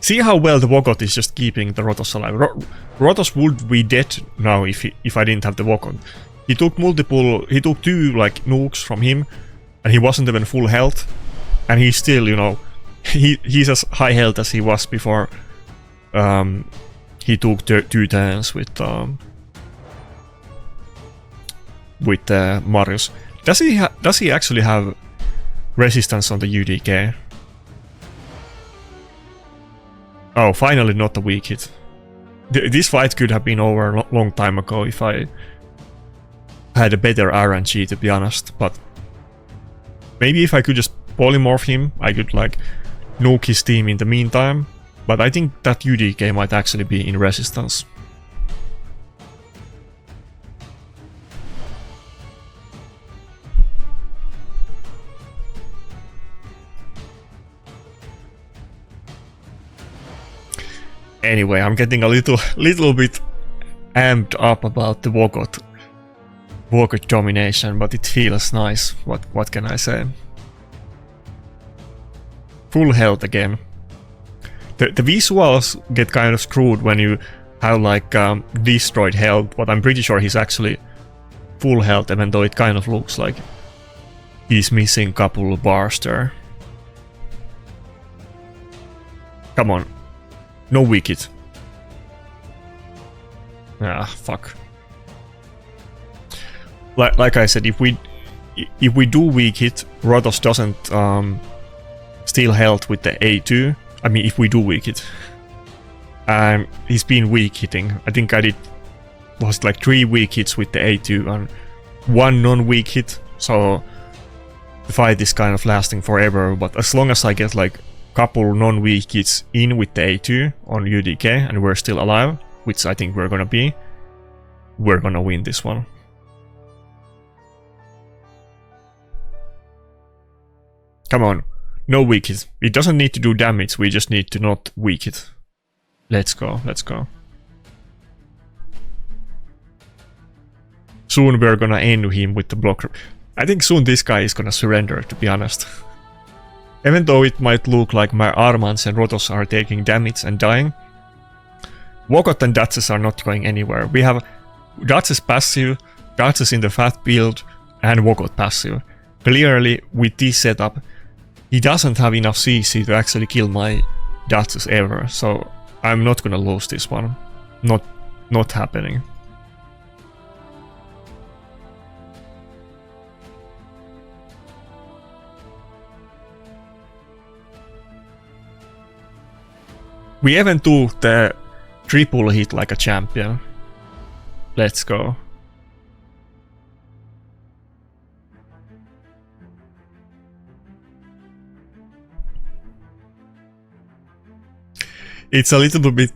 Speaker 1: See how well the Vogoth is just keeping the Rotos alive. Rotos would be dead now if I didn't have the Vogoth. He took two like nukes from him, and he wasn't even full health, and he's still, you know, he's as high health as he was before he took 2 turns with Marius. Does he actually have resistance on the UDK? Oh, finally not a weak hit. This fight could have been over a long time ago if I had a better RNG, to be honest, but maybe if I could just polymorph him, I could like nuke his team in the meantime, but I think that UDK might actually be in resistance. Anyway, I'm getting a little bit amped up about the Vogoth domination, but it feels nice. What can I say? Full health again. The visuals get kind of screwed when you have like destroyed health, but I'm pretty sure he's actually full health, even though it kind of looks like he's missing a couple of bars there. Come on. No weak hit. Ah, fuck. Like I said, if we do weak hit, Rotos doesn't steal health with the A2. I mean, if we do weak hit. He's been weak hitting. I think I did was like 3 weak hits with the A2 and 1 non-weak hit. So the fight is kind of lasting forever. But as long as I get like couple non-weak hits in with the A2 on UDK and we're still alive, which I think we're gonna be, we're gonna win this one. Come on, no weak hit. It doesn't need to do damage, we just need to not weak it. Let's go, let's go. Soon we're gonna end him with the block. I think soon this guy is gonna surrender, to be honest. Even though it might look like my Armans and Rotos are taking damage and dying, Vogoth and Duchess are not going anywhere. We have Duchess passive, Duchess in the fat build, and Vogoth passive. Clearly, with this setup, he doesn't have enough CC to actually kill my Duchess ever, so I'm not gonna lose this one. Not happening. We even took the triple hit like a champion. Let's go. It's a little bit...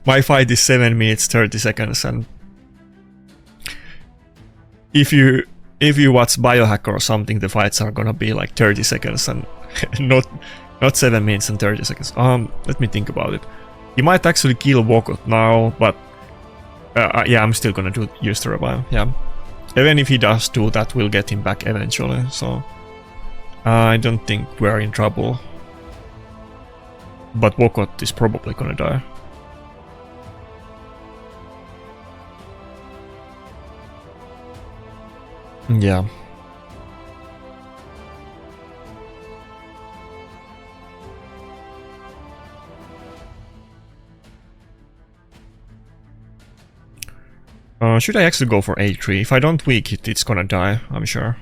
Speaker 1: my fight is 7 minutes 30 seconds and... If you watch Biohacker or something, the fights are gonna be like 30 seconds and not 7 minutes and 30 seconds. Let me think about it. He might actually kill Vogoth now, but... yeah, I'm still gonna use the revive, yeah. Even if he does do that, we'll get him back eventually, so... I don't think we're in trouble. But Vogoth is probably gonna die. Yeah. Should I actually go for A3? If I don't weak it, it's gonna die, I'm sure.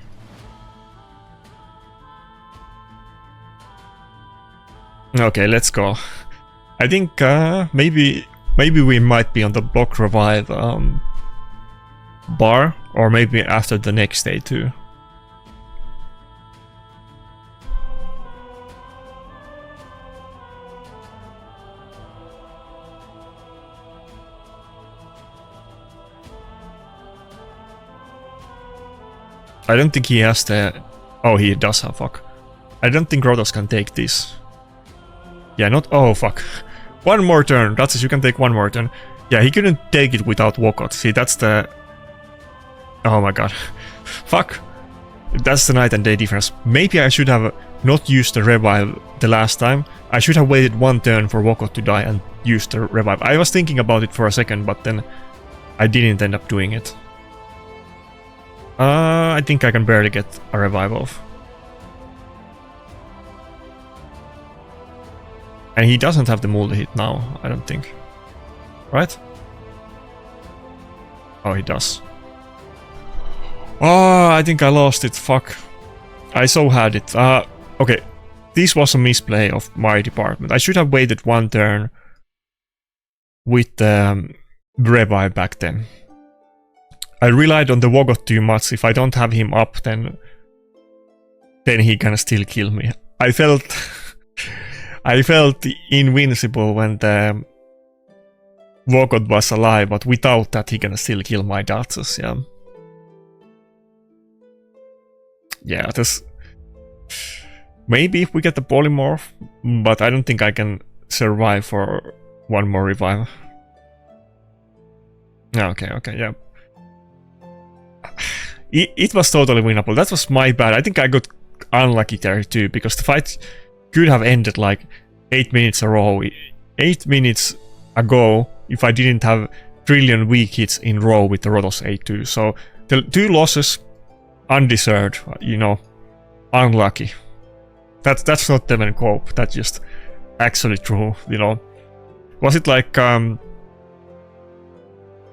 Speaker 1: Okay, let's go. I think maybe we might be on the block revive bar, or maybe after the next day too. I don't think he has the... Oh, he does have fuck. I don't think Rotos can take this. Yeah, not... Oh, fuck. One more turn. That's it, you can take one more turn. Yeah, he couldn't take it without Vogoth. See, that's the... Oh my god. Fuck. That's the night and day difference. Maybe I should have not used the revive the last time. I should have waited one turn for Vogoth to die and used the revive. I was thinking about it for a second, but then I didn't end up doing it. I think I can barely get a revive off. And he doesn't have the multi-hit now, I don't think. Right? Oh, he does. Oh, I think I lost it, fuck. I so had it. Okay, this was a misplay of my department. I should have waited one turn with the revive back then. I relied on the Vogoth too much. If I don't have him up, then he can still kill me. I felt invincible when the Vogoth was alive, but without that he can still kill my Duchess, yeah. Yeah, this... Maybe if we get the polymorph, but I don't think I can survive for one more revive. Okay, yeah. It was totally winnable. That was my bad. I think I got unlucky there too, because the fight could have ended like 8 minutes ago if I didn't have trillion weak hits in row with the Rotos A2. So the 2 losses, undeserved, you know, unlucky. That's not even cope. That's just actually true, you know. Was it like I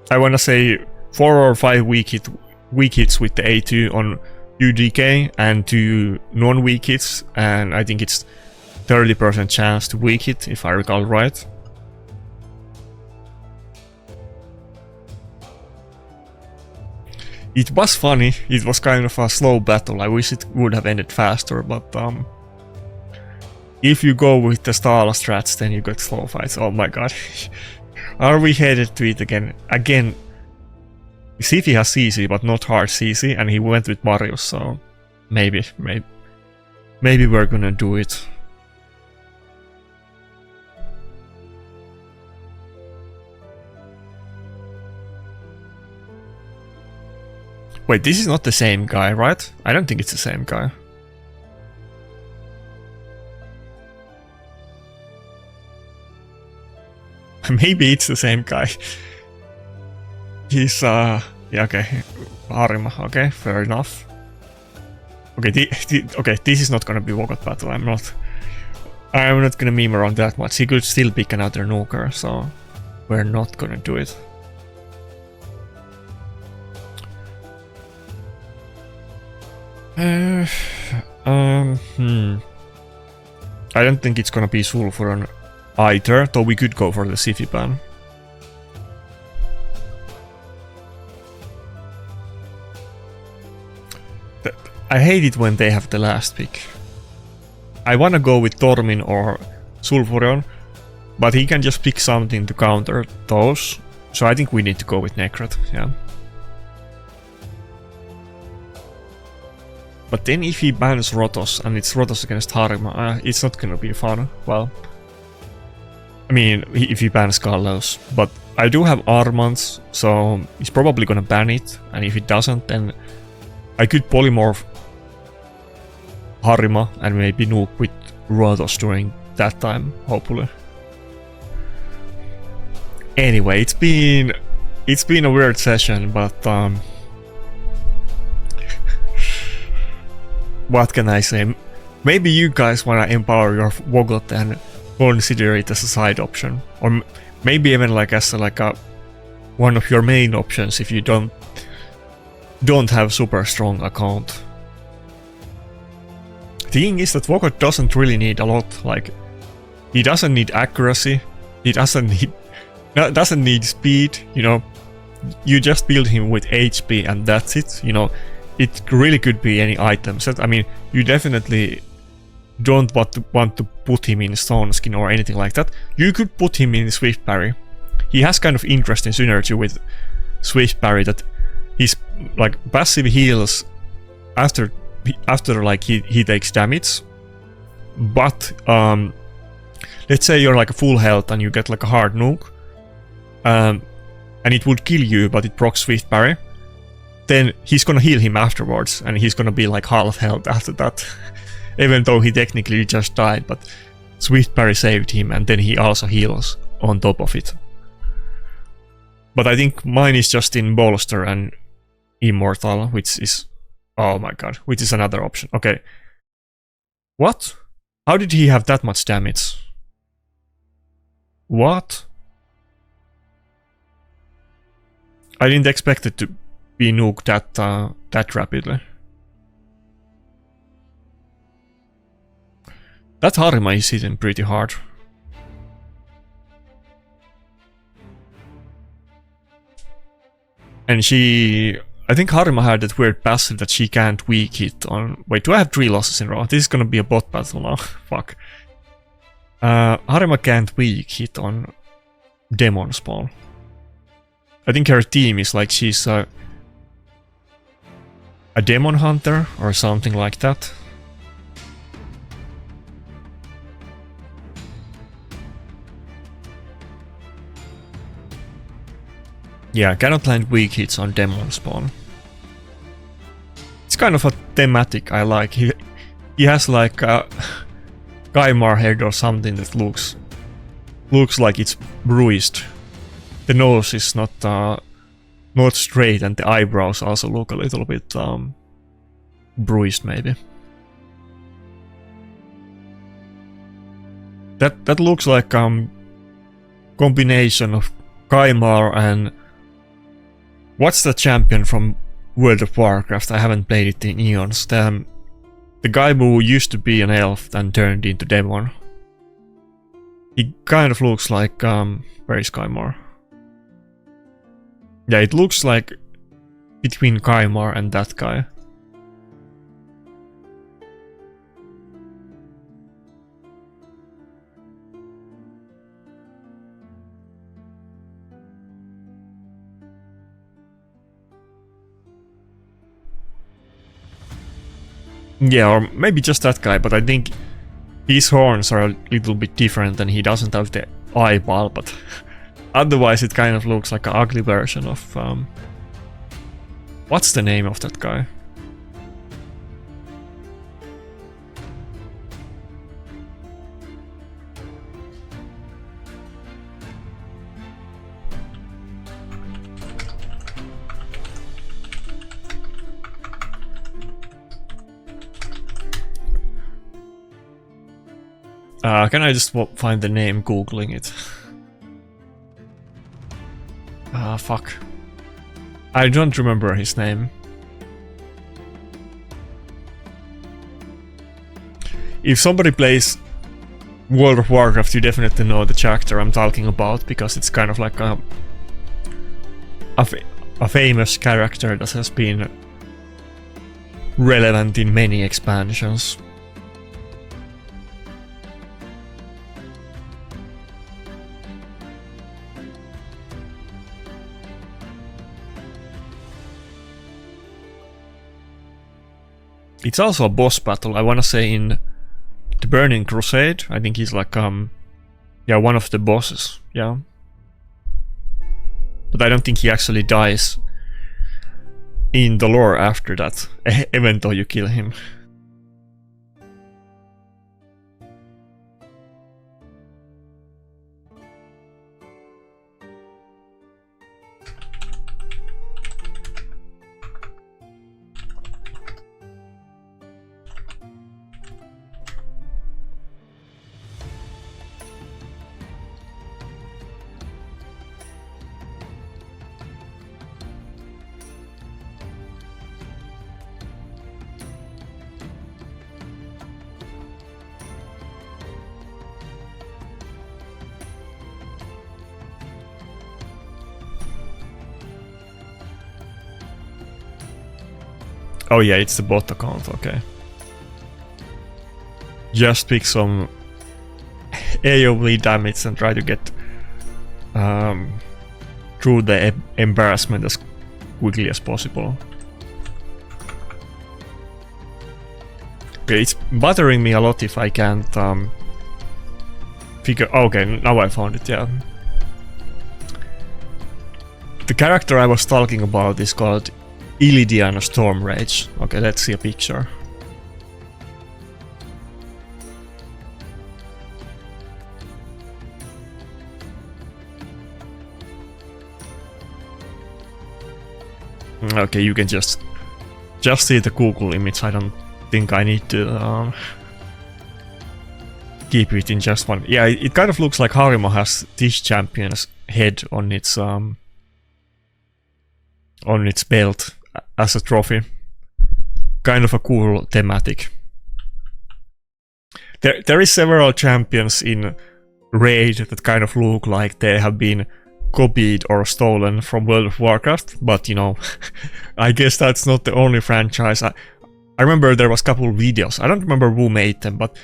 Speaker 1: wanna say 4 or 5 weak hits with the A2 on UDK and 2 non-weak hits, and I think it's 30% chance to weak hit, if I recall right. It was funny, it was kind of a slow battle. I wish it would have ended faster, but if you go with the style strats, then you got slow fights. Oh my god. Are we headed to it again? Again, Sifi has CC, but not hard CC, and he went with Marius, so maybe we're gonna do it. Wait, this is not the same guy, right? I don't think it's the same guy. Maybe it's the same guy. He's, yeah, okay. Harima, okay, fair enough. Okay, okay, this is not gonna be Vogoth battle, I'm not gonna meme around that much. He could still pick another nuker, so we're not gonna do it. I don't think it's gonna be Sulfuryion either, though we could go for the Sifi ban. I hate it when they have the last pick. I wanna go with Tormin or Sulfuryion, but he can just pick something to counter those, so I think we need to go with Nakarada, yeah. But then if he bans Rotos, and it's Rotos against Harima, it's not gonna be fun. Well, I mean, if he bans Gallows. But I do have Armands, so he's probably gonna ban it, and if he doesn't, then I could polymorph Harima and maybe nuke with Rotos during that time, hopefully. Anyway, it's been a weird session, but what can I say? Maybe you guys wanna empower your Vogoth and consider it as a side option, or maybe even like as one of your main options if you don't have super strong account. The thing is that Vogoth doesn't really need a lot. Like, he doesn't need accuracy, he doesn't need speed. You know, you just build him with HP and that's it. You know, it really could be any item set. I mean, you definitely don't want to put him in Stone Skin or anything like that. You could put him in Swift Parry. He has kind of interesting synergy with Swift Parry, that his like passive heals after like he takes damage. But let's say you're like a full health and you get like a hard nuke, and it would kill you, but it procs Swift Parry. Then he's gonna heal him afterwards, and he's gonna be like half health after that. Even though he technically just died, but Swift Parry saved him, and then he also heals on top of it. But I think mine is just in Bolster and Immortal, which is... oh my god, which is another option. Okay. What? How did he have that much damage? What? I didn't expect it to be nuked that rapidly. That Harima is hitting pretty hard. And I think Harima had that weird passive that she can't weak hit on... wait, do I have 3 losses in a row? This is gonna be a bot battle now. Fuck. Harima can't weak hit on Demon Spawn. I think her team is like she's a Demon Hunter or something like that. Yeah, cannot land weak hits on Demon Spawn. It's kind of a thematic I like. He has like a Kaimar head or something that looks like it's bruised. The nose is not straight, and the eyebrows also look a little bit bruised maybe. That looks like combination of Kaimar and... what's the champion from World of Warcraft? I haven't played it in eons. The guy who used to be an elf and turned into demon. He kind of looks like... where is Kaimar? Yeah, it looks like between Kaimar and that guy. Yeah, or maybe just that guy, but I think his horns are a little bit different and he doesn't have the eyeball, but otherwise it kind of looks like an ugly version of... what's the name of that guy? Can I just find the name googling it? Fuck. I don't remember his name. If somebody plays World of Warcraft, you definitely know the character I'm talking about, because it's kind of like a famous character that has been relevant in many expansions. It's also a boss battle, I wanna say, in the Burning Crusade. I think he's like, yeah, one of the bosses, yeah. But I don't think he actually dies in the lore after that, even though you kill him. Oh yeah, it's the bot account, okay. Just pick some AoE damage and try to get through the embarrassment as quickly as possible. Okay, it's bothering me a lot if I can't figure... Okay, now I found it, yeah. The character I was talking about is called Illidian Stormrage. Okay, let's see a picture. Okay, you can just see the Google image. I don't think I need to keep it in just one. Yeah, it kind of looks like Harimo has this champion's head on its belt as a trophy. Kind of a cool thematic. There is several champions in Raid that kind of look like they have been copied or stolen from World of Warcraft, but you know, I guess that's not the only franchise. I remember there was a couple videos, I don't remember who made them, but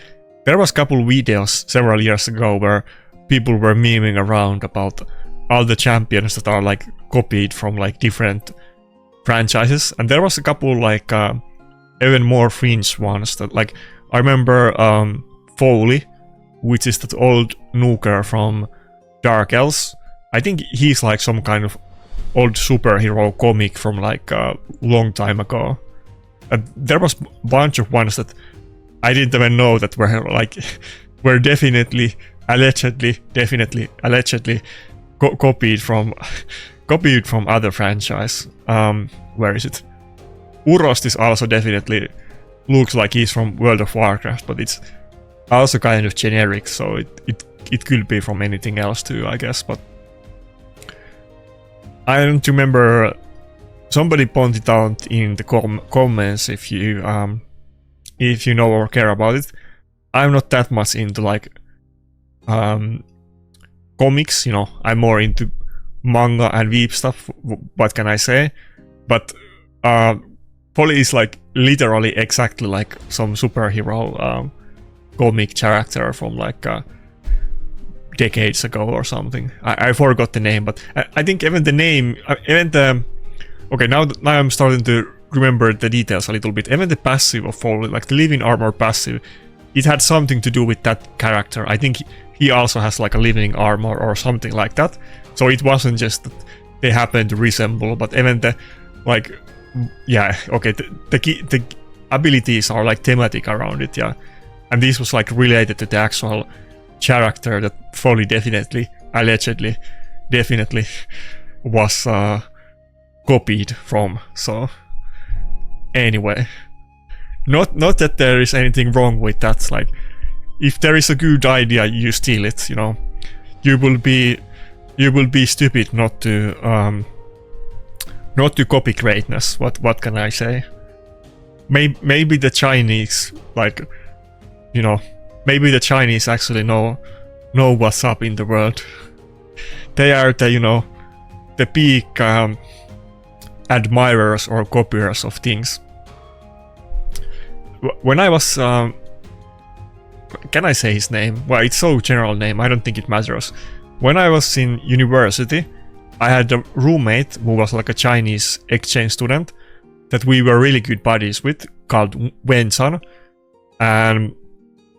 Speaker 1: there was a couple videos several years ago where people were memeing around about all the champions that are like copied from like different franchises, and there was a couple like even more fringe ones that, like, I remember Foley, which is that old nuker from Dark Elves. I think he's like some kind of old superhero comic from like a long time ago. And there was a bunch of ones that I didn't even know that were like were definitely allegedly copied from other franchise. Where is it? Urost is also definitely looks like he's from World of Warcraft, but it's also kind of generic, so it could be from anything else too, I guess. But I don't remember. Somebody pointed out in the comments if you know or care about it. I'm not that much into like comics, you know. I'm more into manga and weeb stuff. What can I say? But Polly is like literally exactly like some superhero comic character from like decades ago or something. I forgot the name, but I think even the name, even the... Okay, now I'm starting to remember the details a little bit. Even the passive of Foley, like the living armor passive, it had something to do with that character. I think he also has like a living armor or something like that. So it wasn't just that they happened to resemble, but even the, like, yeah, okay, the abilities are like thematic around it, yeah. And this was like related to the actual character that Foley definitely, allegedly, definitely was copied from. So anyway, not that there is anything wrong with that. Like, if there is a good idea, you steal it. You know, you will be stupid not to copy greatness. What can I say? Maybe the Chinese, like, you know, maybe the Chinese actually know what's up in the world. They are the, you know, the peak admirers or copiers of things. When I was, can I say his name? Well, it's so general name, I don't think it matters. When I was in university, I had a roommate who was like a Chinese exchange student that we were really good buddies with, called Wen-san. And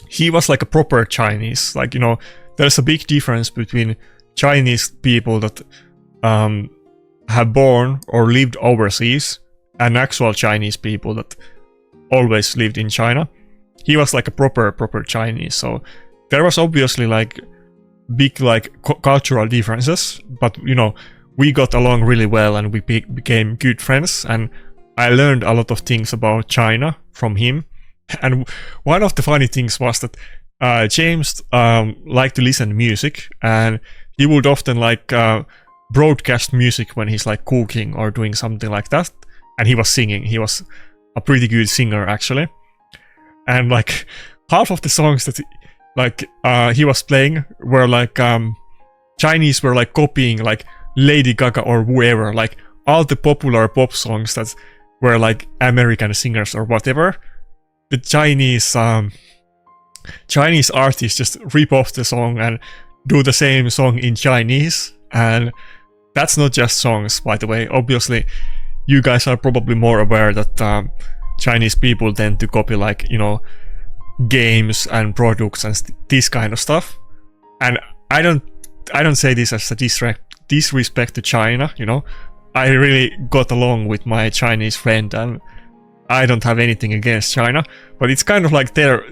Speaker 1: he was like a proper Chinese. Like, you know, there's a big difference between Chinese people that have born or lived overseas and actual Chinese people that always lived in China. He was like a proper Chinese. So there was obviously like big like cultural differences, but you know, we got along really well and we became good friends, and I learned a lot of things about China from him. And one of the funny things was that James liked to listen to music, and he would often like broadcast music when he's like cooking or doing something like that. And he was singing. He was a pretty good singer actually. And like half of the songs that he was playing were like Chinese were like copying like Lady Gaga or whoever, like all the popular pop songs that were like American singers or whatever. The Chinese artists just rip off the song and do the same song in Chinese. And that's not just songs, by the way. Obviously, you guys are probably more aware that Chinese people tend to copy, like, you know, games and products and this kind of stuff. And I don't say this as a disrespect to China, you know. I really got along with my Chinese friend, and I don't have anything against China, but it's kind of like their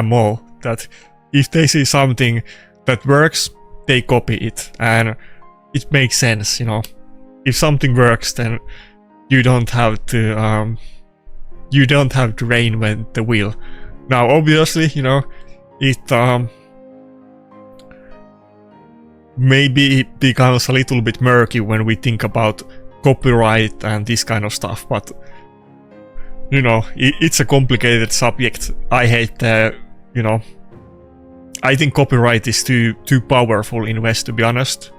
Speaker 1: MO, that if they see something that works, they copy it, and it makes sense, you know. If something works, then you don't have to reinvent the wheel. Now, obviously, you know, it maybe it becomes a little bit murky when we think about copyright and this kind of stuff, but you know, it's a complicated subject. I hate you know, I think copyright is too powerful in West, to be honest.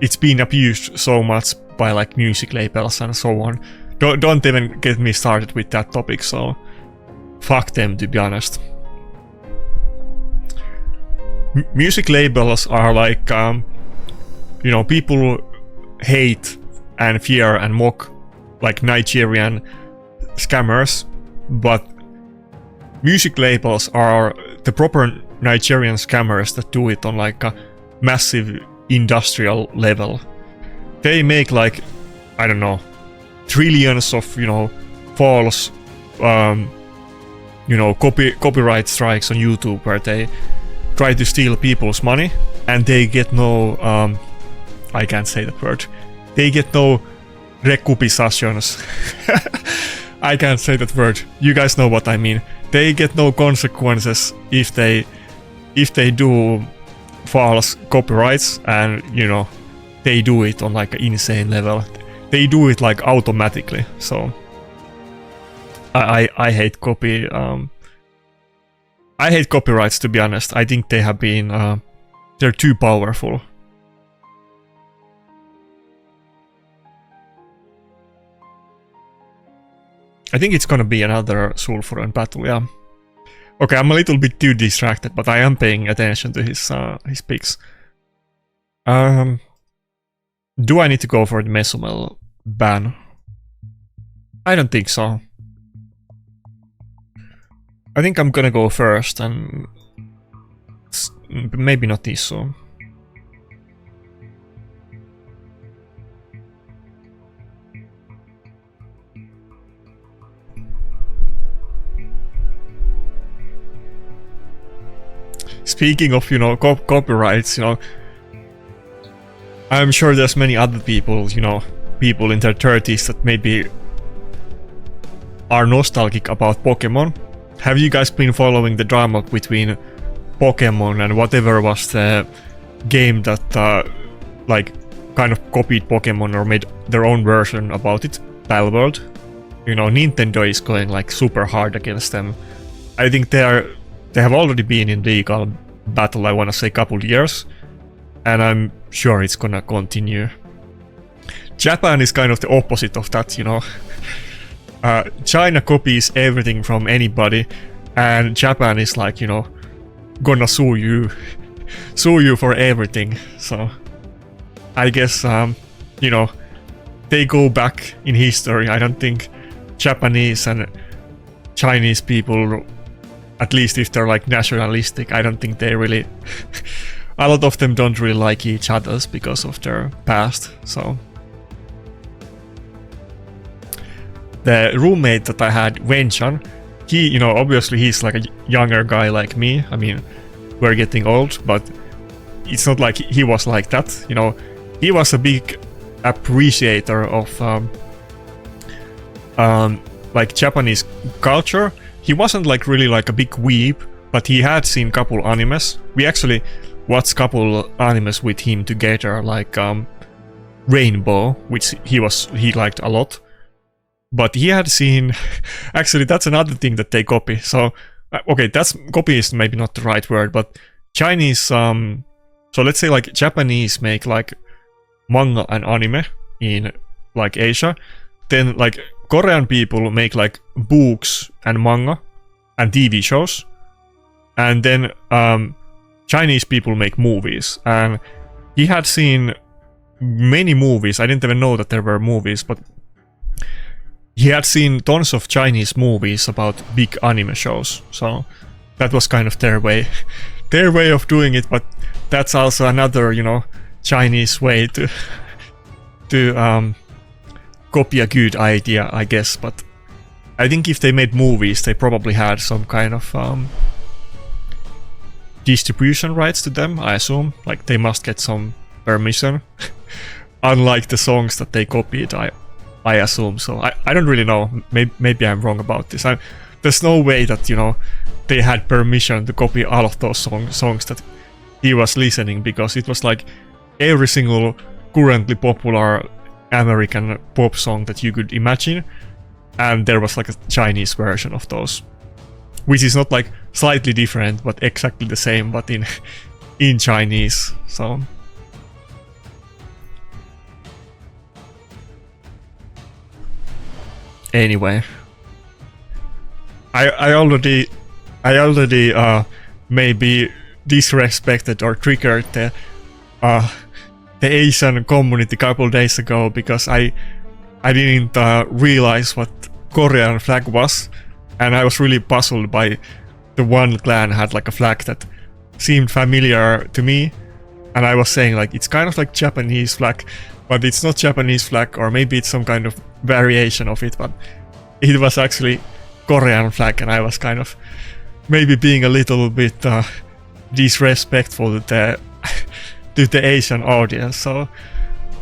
Speaker 1: It's been abused so much by like music labels and so on. Don't even get me started with that topic, so fuck them, to be honest. Music labels are like, you know, people hate and fear and mock like Nigerian scammers, but music labels are the proper Nigerian scammers that do it on like a massive industrial level. They make like, I don't know, trillions of, you know, false you know, copyright strikes on YouTube where they try to steal people's money, and they get no I can't say that word. They get no recuperations. I can't say that word. You guys know what I mean. They get no consequences if they do false copyrights, and you know, they do it on like an insane level. They do it like automatically. So I hate copy. I hate copyrights, to be honest. I think they have been they're too powerful. I think it's gonna be another Sulfuryion battle, yeah. Okay, I'm a little bit too distracted, but I am paying attention to his picks. Do I need to go for the Mesomel ban? I don't think so. I think I'm gonna go first and maybe not this so. Speaking of, you know, copyrights, you know, I'm sure there's many other people, you know, people in their 30s that maybe are nostalgic about Pokemon. Have you guys been following the drama between Pokemon and whatever was the game that like kind of copied Pokemon or made their own version about it, Palworld? You know, Nintendo is going like super hard against them. I think they have already been in legal battle, I wanna say, couple years, and I'm sure it's gonna continue. Japan is kind of the opposite of that, you know. China copies everything from anybody, and Japan is like, you know, gonna sue you for everything. So I guess you know, they go back in history. I don't think Japanese and Chinese people, at least if they're like nationalistic, I don't think they really a lot of them don't really like each other's because of their past. So the roommate that I had, Wenchan, he, you know, obviously he's like a younger guy like me. I mean, we're getting old, but it's not like he was like that, you know. He was a big appreciator of like Japanese culture. He wasn't like really like a big weeb, but he had seen couple animes. We actually watched couple animes with him together, like Rainbow, which he liked a lot. But he had seen, actually that's another thing that they copy. So okay, that's copy is maybe not the right word, but Chinese so let's say like Japanese make like manga and anime in like Asia, then like Korean people make like books and manga and TV shows, and then Chinese people make movies. And he had seen many movies. I didn't even know that there were movies, but he had seen tons of Chinese movies about big anime shows. So that was kind of their way of doing it. But that's also another, you know, Chinese way to copy a good idea, I guess. But I think if they made movies, they probably had some kind of distribution rights to them, I assume. Like they must get some permission. Unlike the songs that they copied, I assume. So I don't really know. Maybe I'm wrong about this. There's no way that, you know, they had permission to copy all of those songs that he was listening, because it was like every single currently popular American pop song that you could imagine, and there was like a Chinese version of those, which is not like slightly different but exactly the same, but in Chinese. So anyway, I already maybe disrespected or triggered the Asian community a couple days ago, because I didn't realize what Korean flag was, and I was really puzzled by the one clan had like a flag that seemed familiar to me, and I was saying like it's kind of like Japanese flag, but it's not Japanese flag, or maybe it's some kind of variation of it, but it was actually Korean flag, and I was kind of maybe being a little bit disrespectful to the Asian audience. So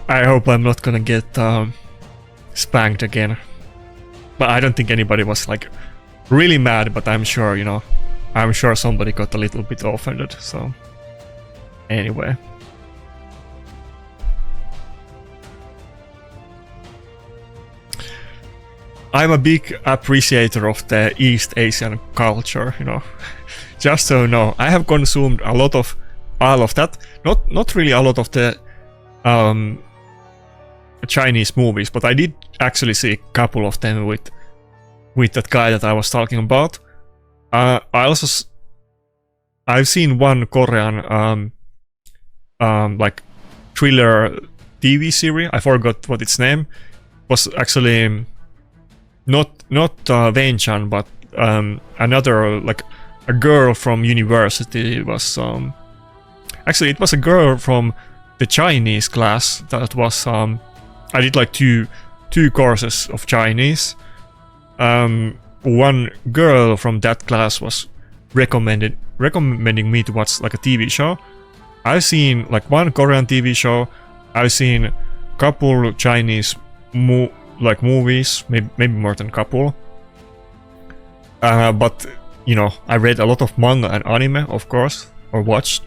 Speaker 1: I hope I'm not gonna get spanked again. But I don't think anybody was like really mad, but I'm sure, you know, I'm sure somebody got a little bit offended. So anyway. I'm a big appreciator of the East Asian culture, you know. Just so you know, I have consumed a lot of all of that. Not really a lot of the Chinese movies, but I did actually see a couple of them with that guy that I was talking about. I've seen one Korean like thriller TV series. I forgot what its name was. Actually not Wenchan, but another, like a girl from university was actually it was a girl from the Chinese class that was I did like two courses of Chinese. One girl from that class was recommending me to watch like a TV show. I've seen like one Korean TV show. I've seen couple Chinese movies, maybe more than couple. But you know, I read a lot of manga and anime, of course, or watched,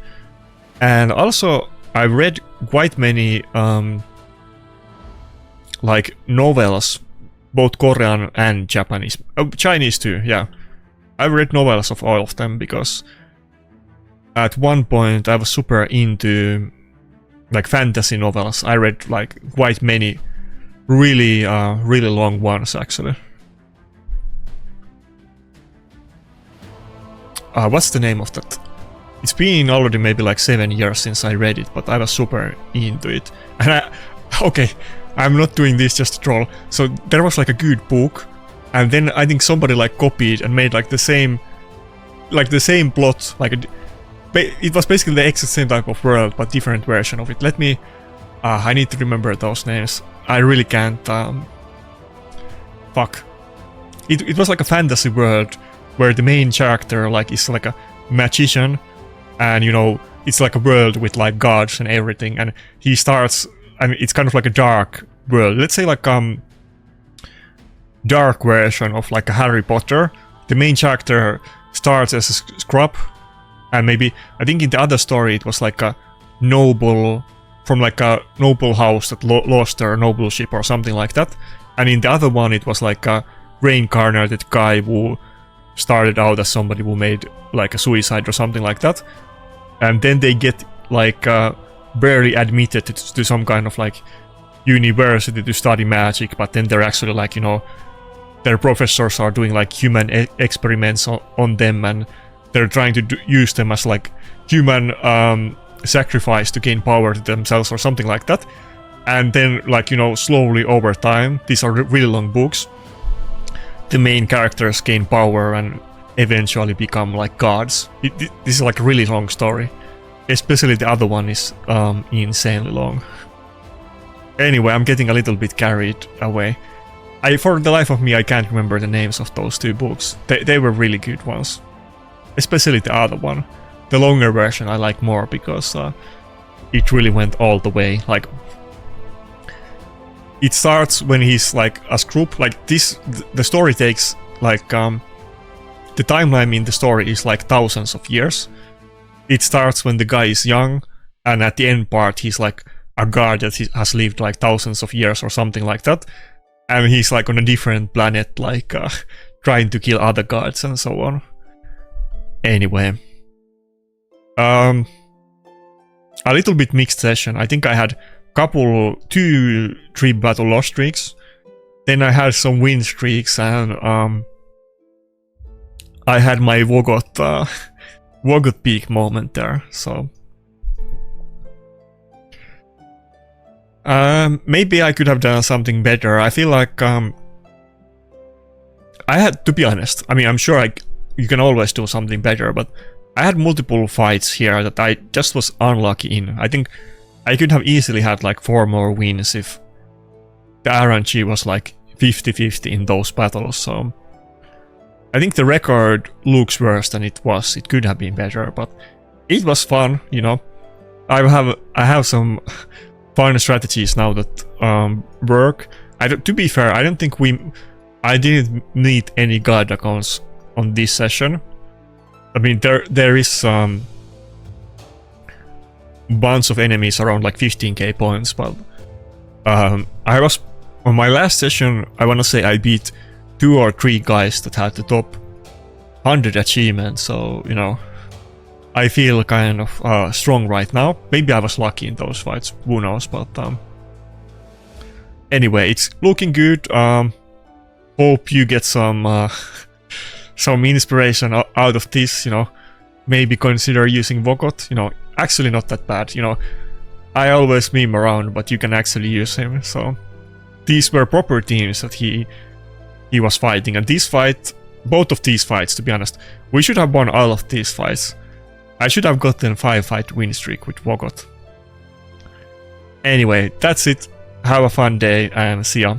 Speaker 1: and also I read quite many like novels, both Korean and Japanese, Chinese too. Yeah, I read novels of all of them because at one point I was super into like fantasy novels. I read like quite many, really long ones actually. What's the name of that? It's been already maybe like 7 years since I read it, but I was super into it. And okay, I'm not doing this just to troll. So there was like a good book, and then I think somebody like copied and made like the same plot. Like it was basically the exact same type of world, but different version of it. Let me. I need to remember those names. I really can't. Fuck. It was like a fantasy world where the main character like is like a magician, and you know it's like a world with like gods and everything, and he starts, and it's kind of like a dark world. Let's say like dark version of like a Harry Potter. The main character starts as a scrub, and maybe I think in the other story it was like a noble from like a noble house that lost their nobleship or something like that, and in the other one it was like a reincarnated guy who started out as somebody who made like a suicide or something like that, and then they get like barely admitted to some kind of like university to study magic, but then they're actually like, you know, their professors are doing like human experiments on them, and they're trying to use them as like human sacrifice to gain power to themselves or something like that. And then like, you know, slowly over time, these are really long books, the main characters gain power and eventually become like gods. This is like a really long story. Especially the other one is insanely long. Anyway, I'm getting a little bit carried away. For the life of me, I can't remember the names of those two books. They were really good ones. Especially the other one. The longer version I like more because it really went all the way. Like, it starts when he's like a group, like this, the story takes like, the timeline in the story is like thousands of years. It starts when the guy is young, and at the end part he's like a god that has lived like thousands of years or something like that. And he's like on a different planet, like trying to kill other gods and so on. Anyway. A little bit mixed session. I think I had 2-3 battle loss streaks. Then I had some win streaks, and I had my Vogoth peak moment there. So maybe I could have done something better. I feel like I had to be honest. I mean, I'm sure you can always do something better, but I had multiple fights here that I just was unlucky in. I think I could have easily had like 4 more wins if the RNG was like 50-50 in those battles, so I think the record looks worse than it was. It could have been better, but it was fun, you know. I have some fun strategies now that work. To be fair, I don't think I didn't need any god accounts on this session. I mean, there is bunch of enemies around like 15k points, but I was on my last session. I want to say I beat 2 or 3 guys that had the top 100 achievements, so you know, I feel kind of strong right now. Maybe I was lucky in those fights, who knows, but anyway, it's looking good. Hope you get some some inspiration out of this, you know. Maybe consider using Vogoth, you know, actually not that bad, you know. I always meme around, but you can actually use him, so these were proper teams that he he was fighting. And this fight, both of these fights, to be honest, we should have won all of these fights. I should have gotten 5-fight win streak with Vogoth. Anyway, that's it. Have a fun day and see ya.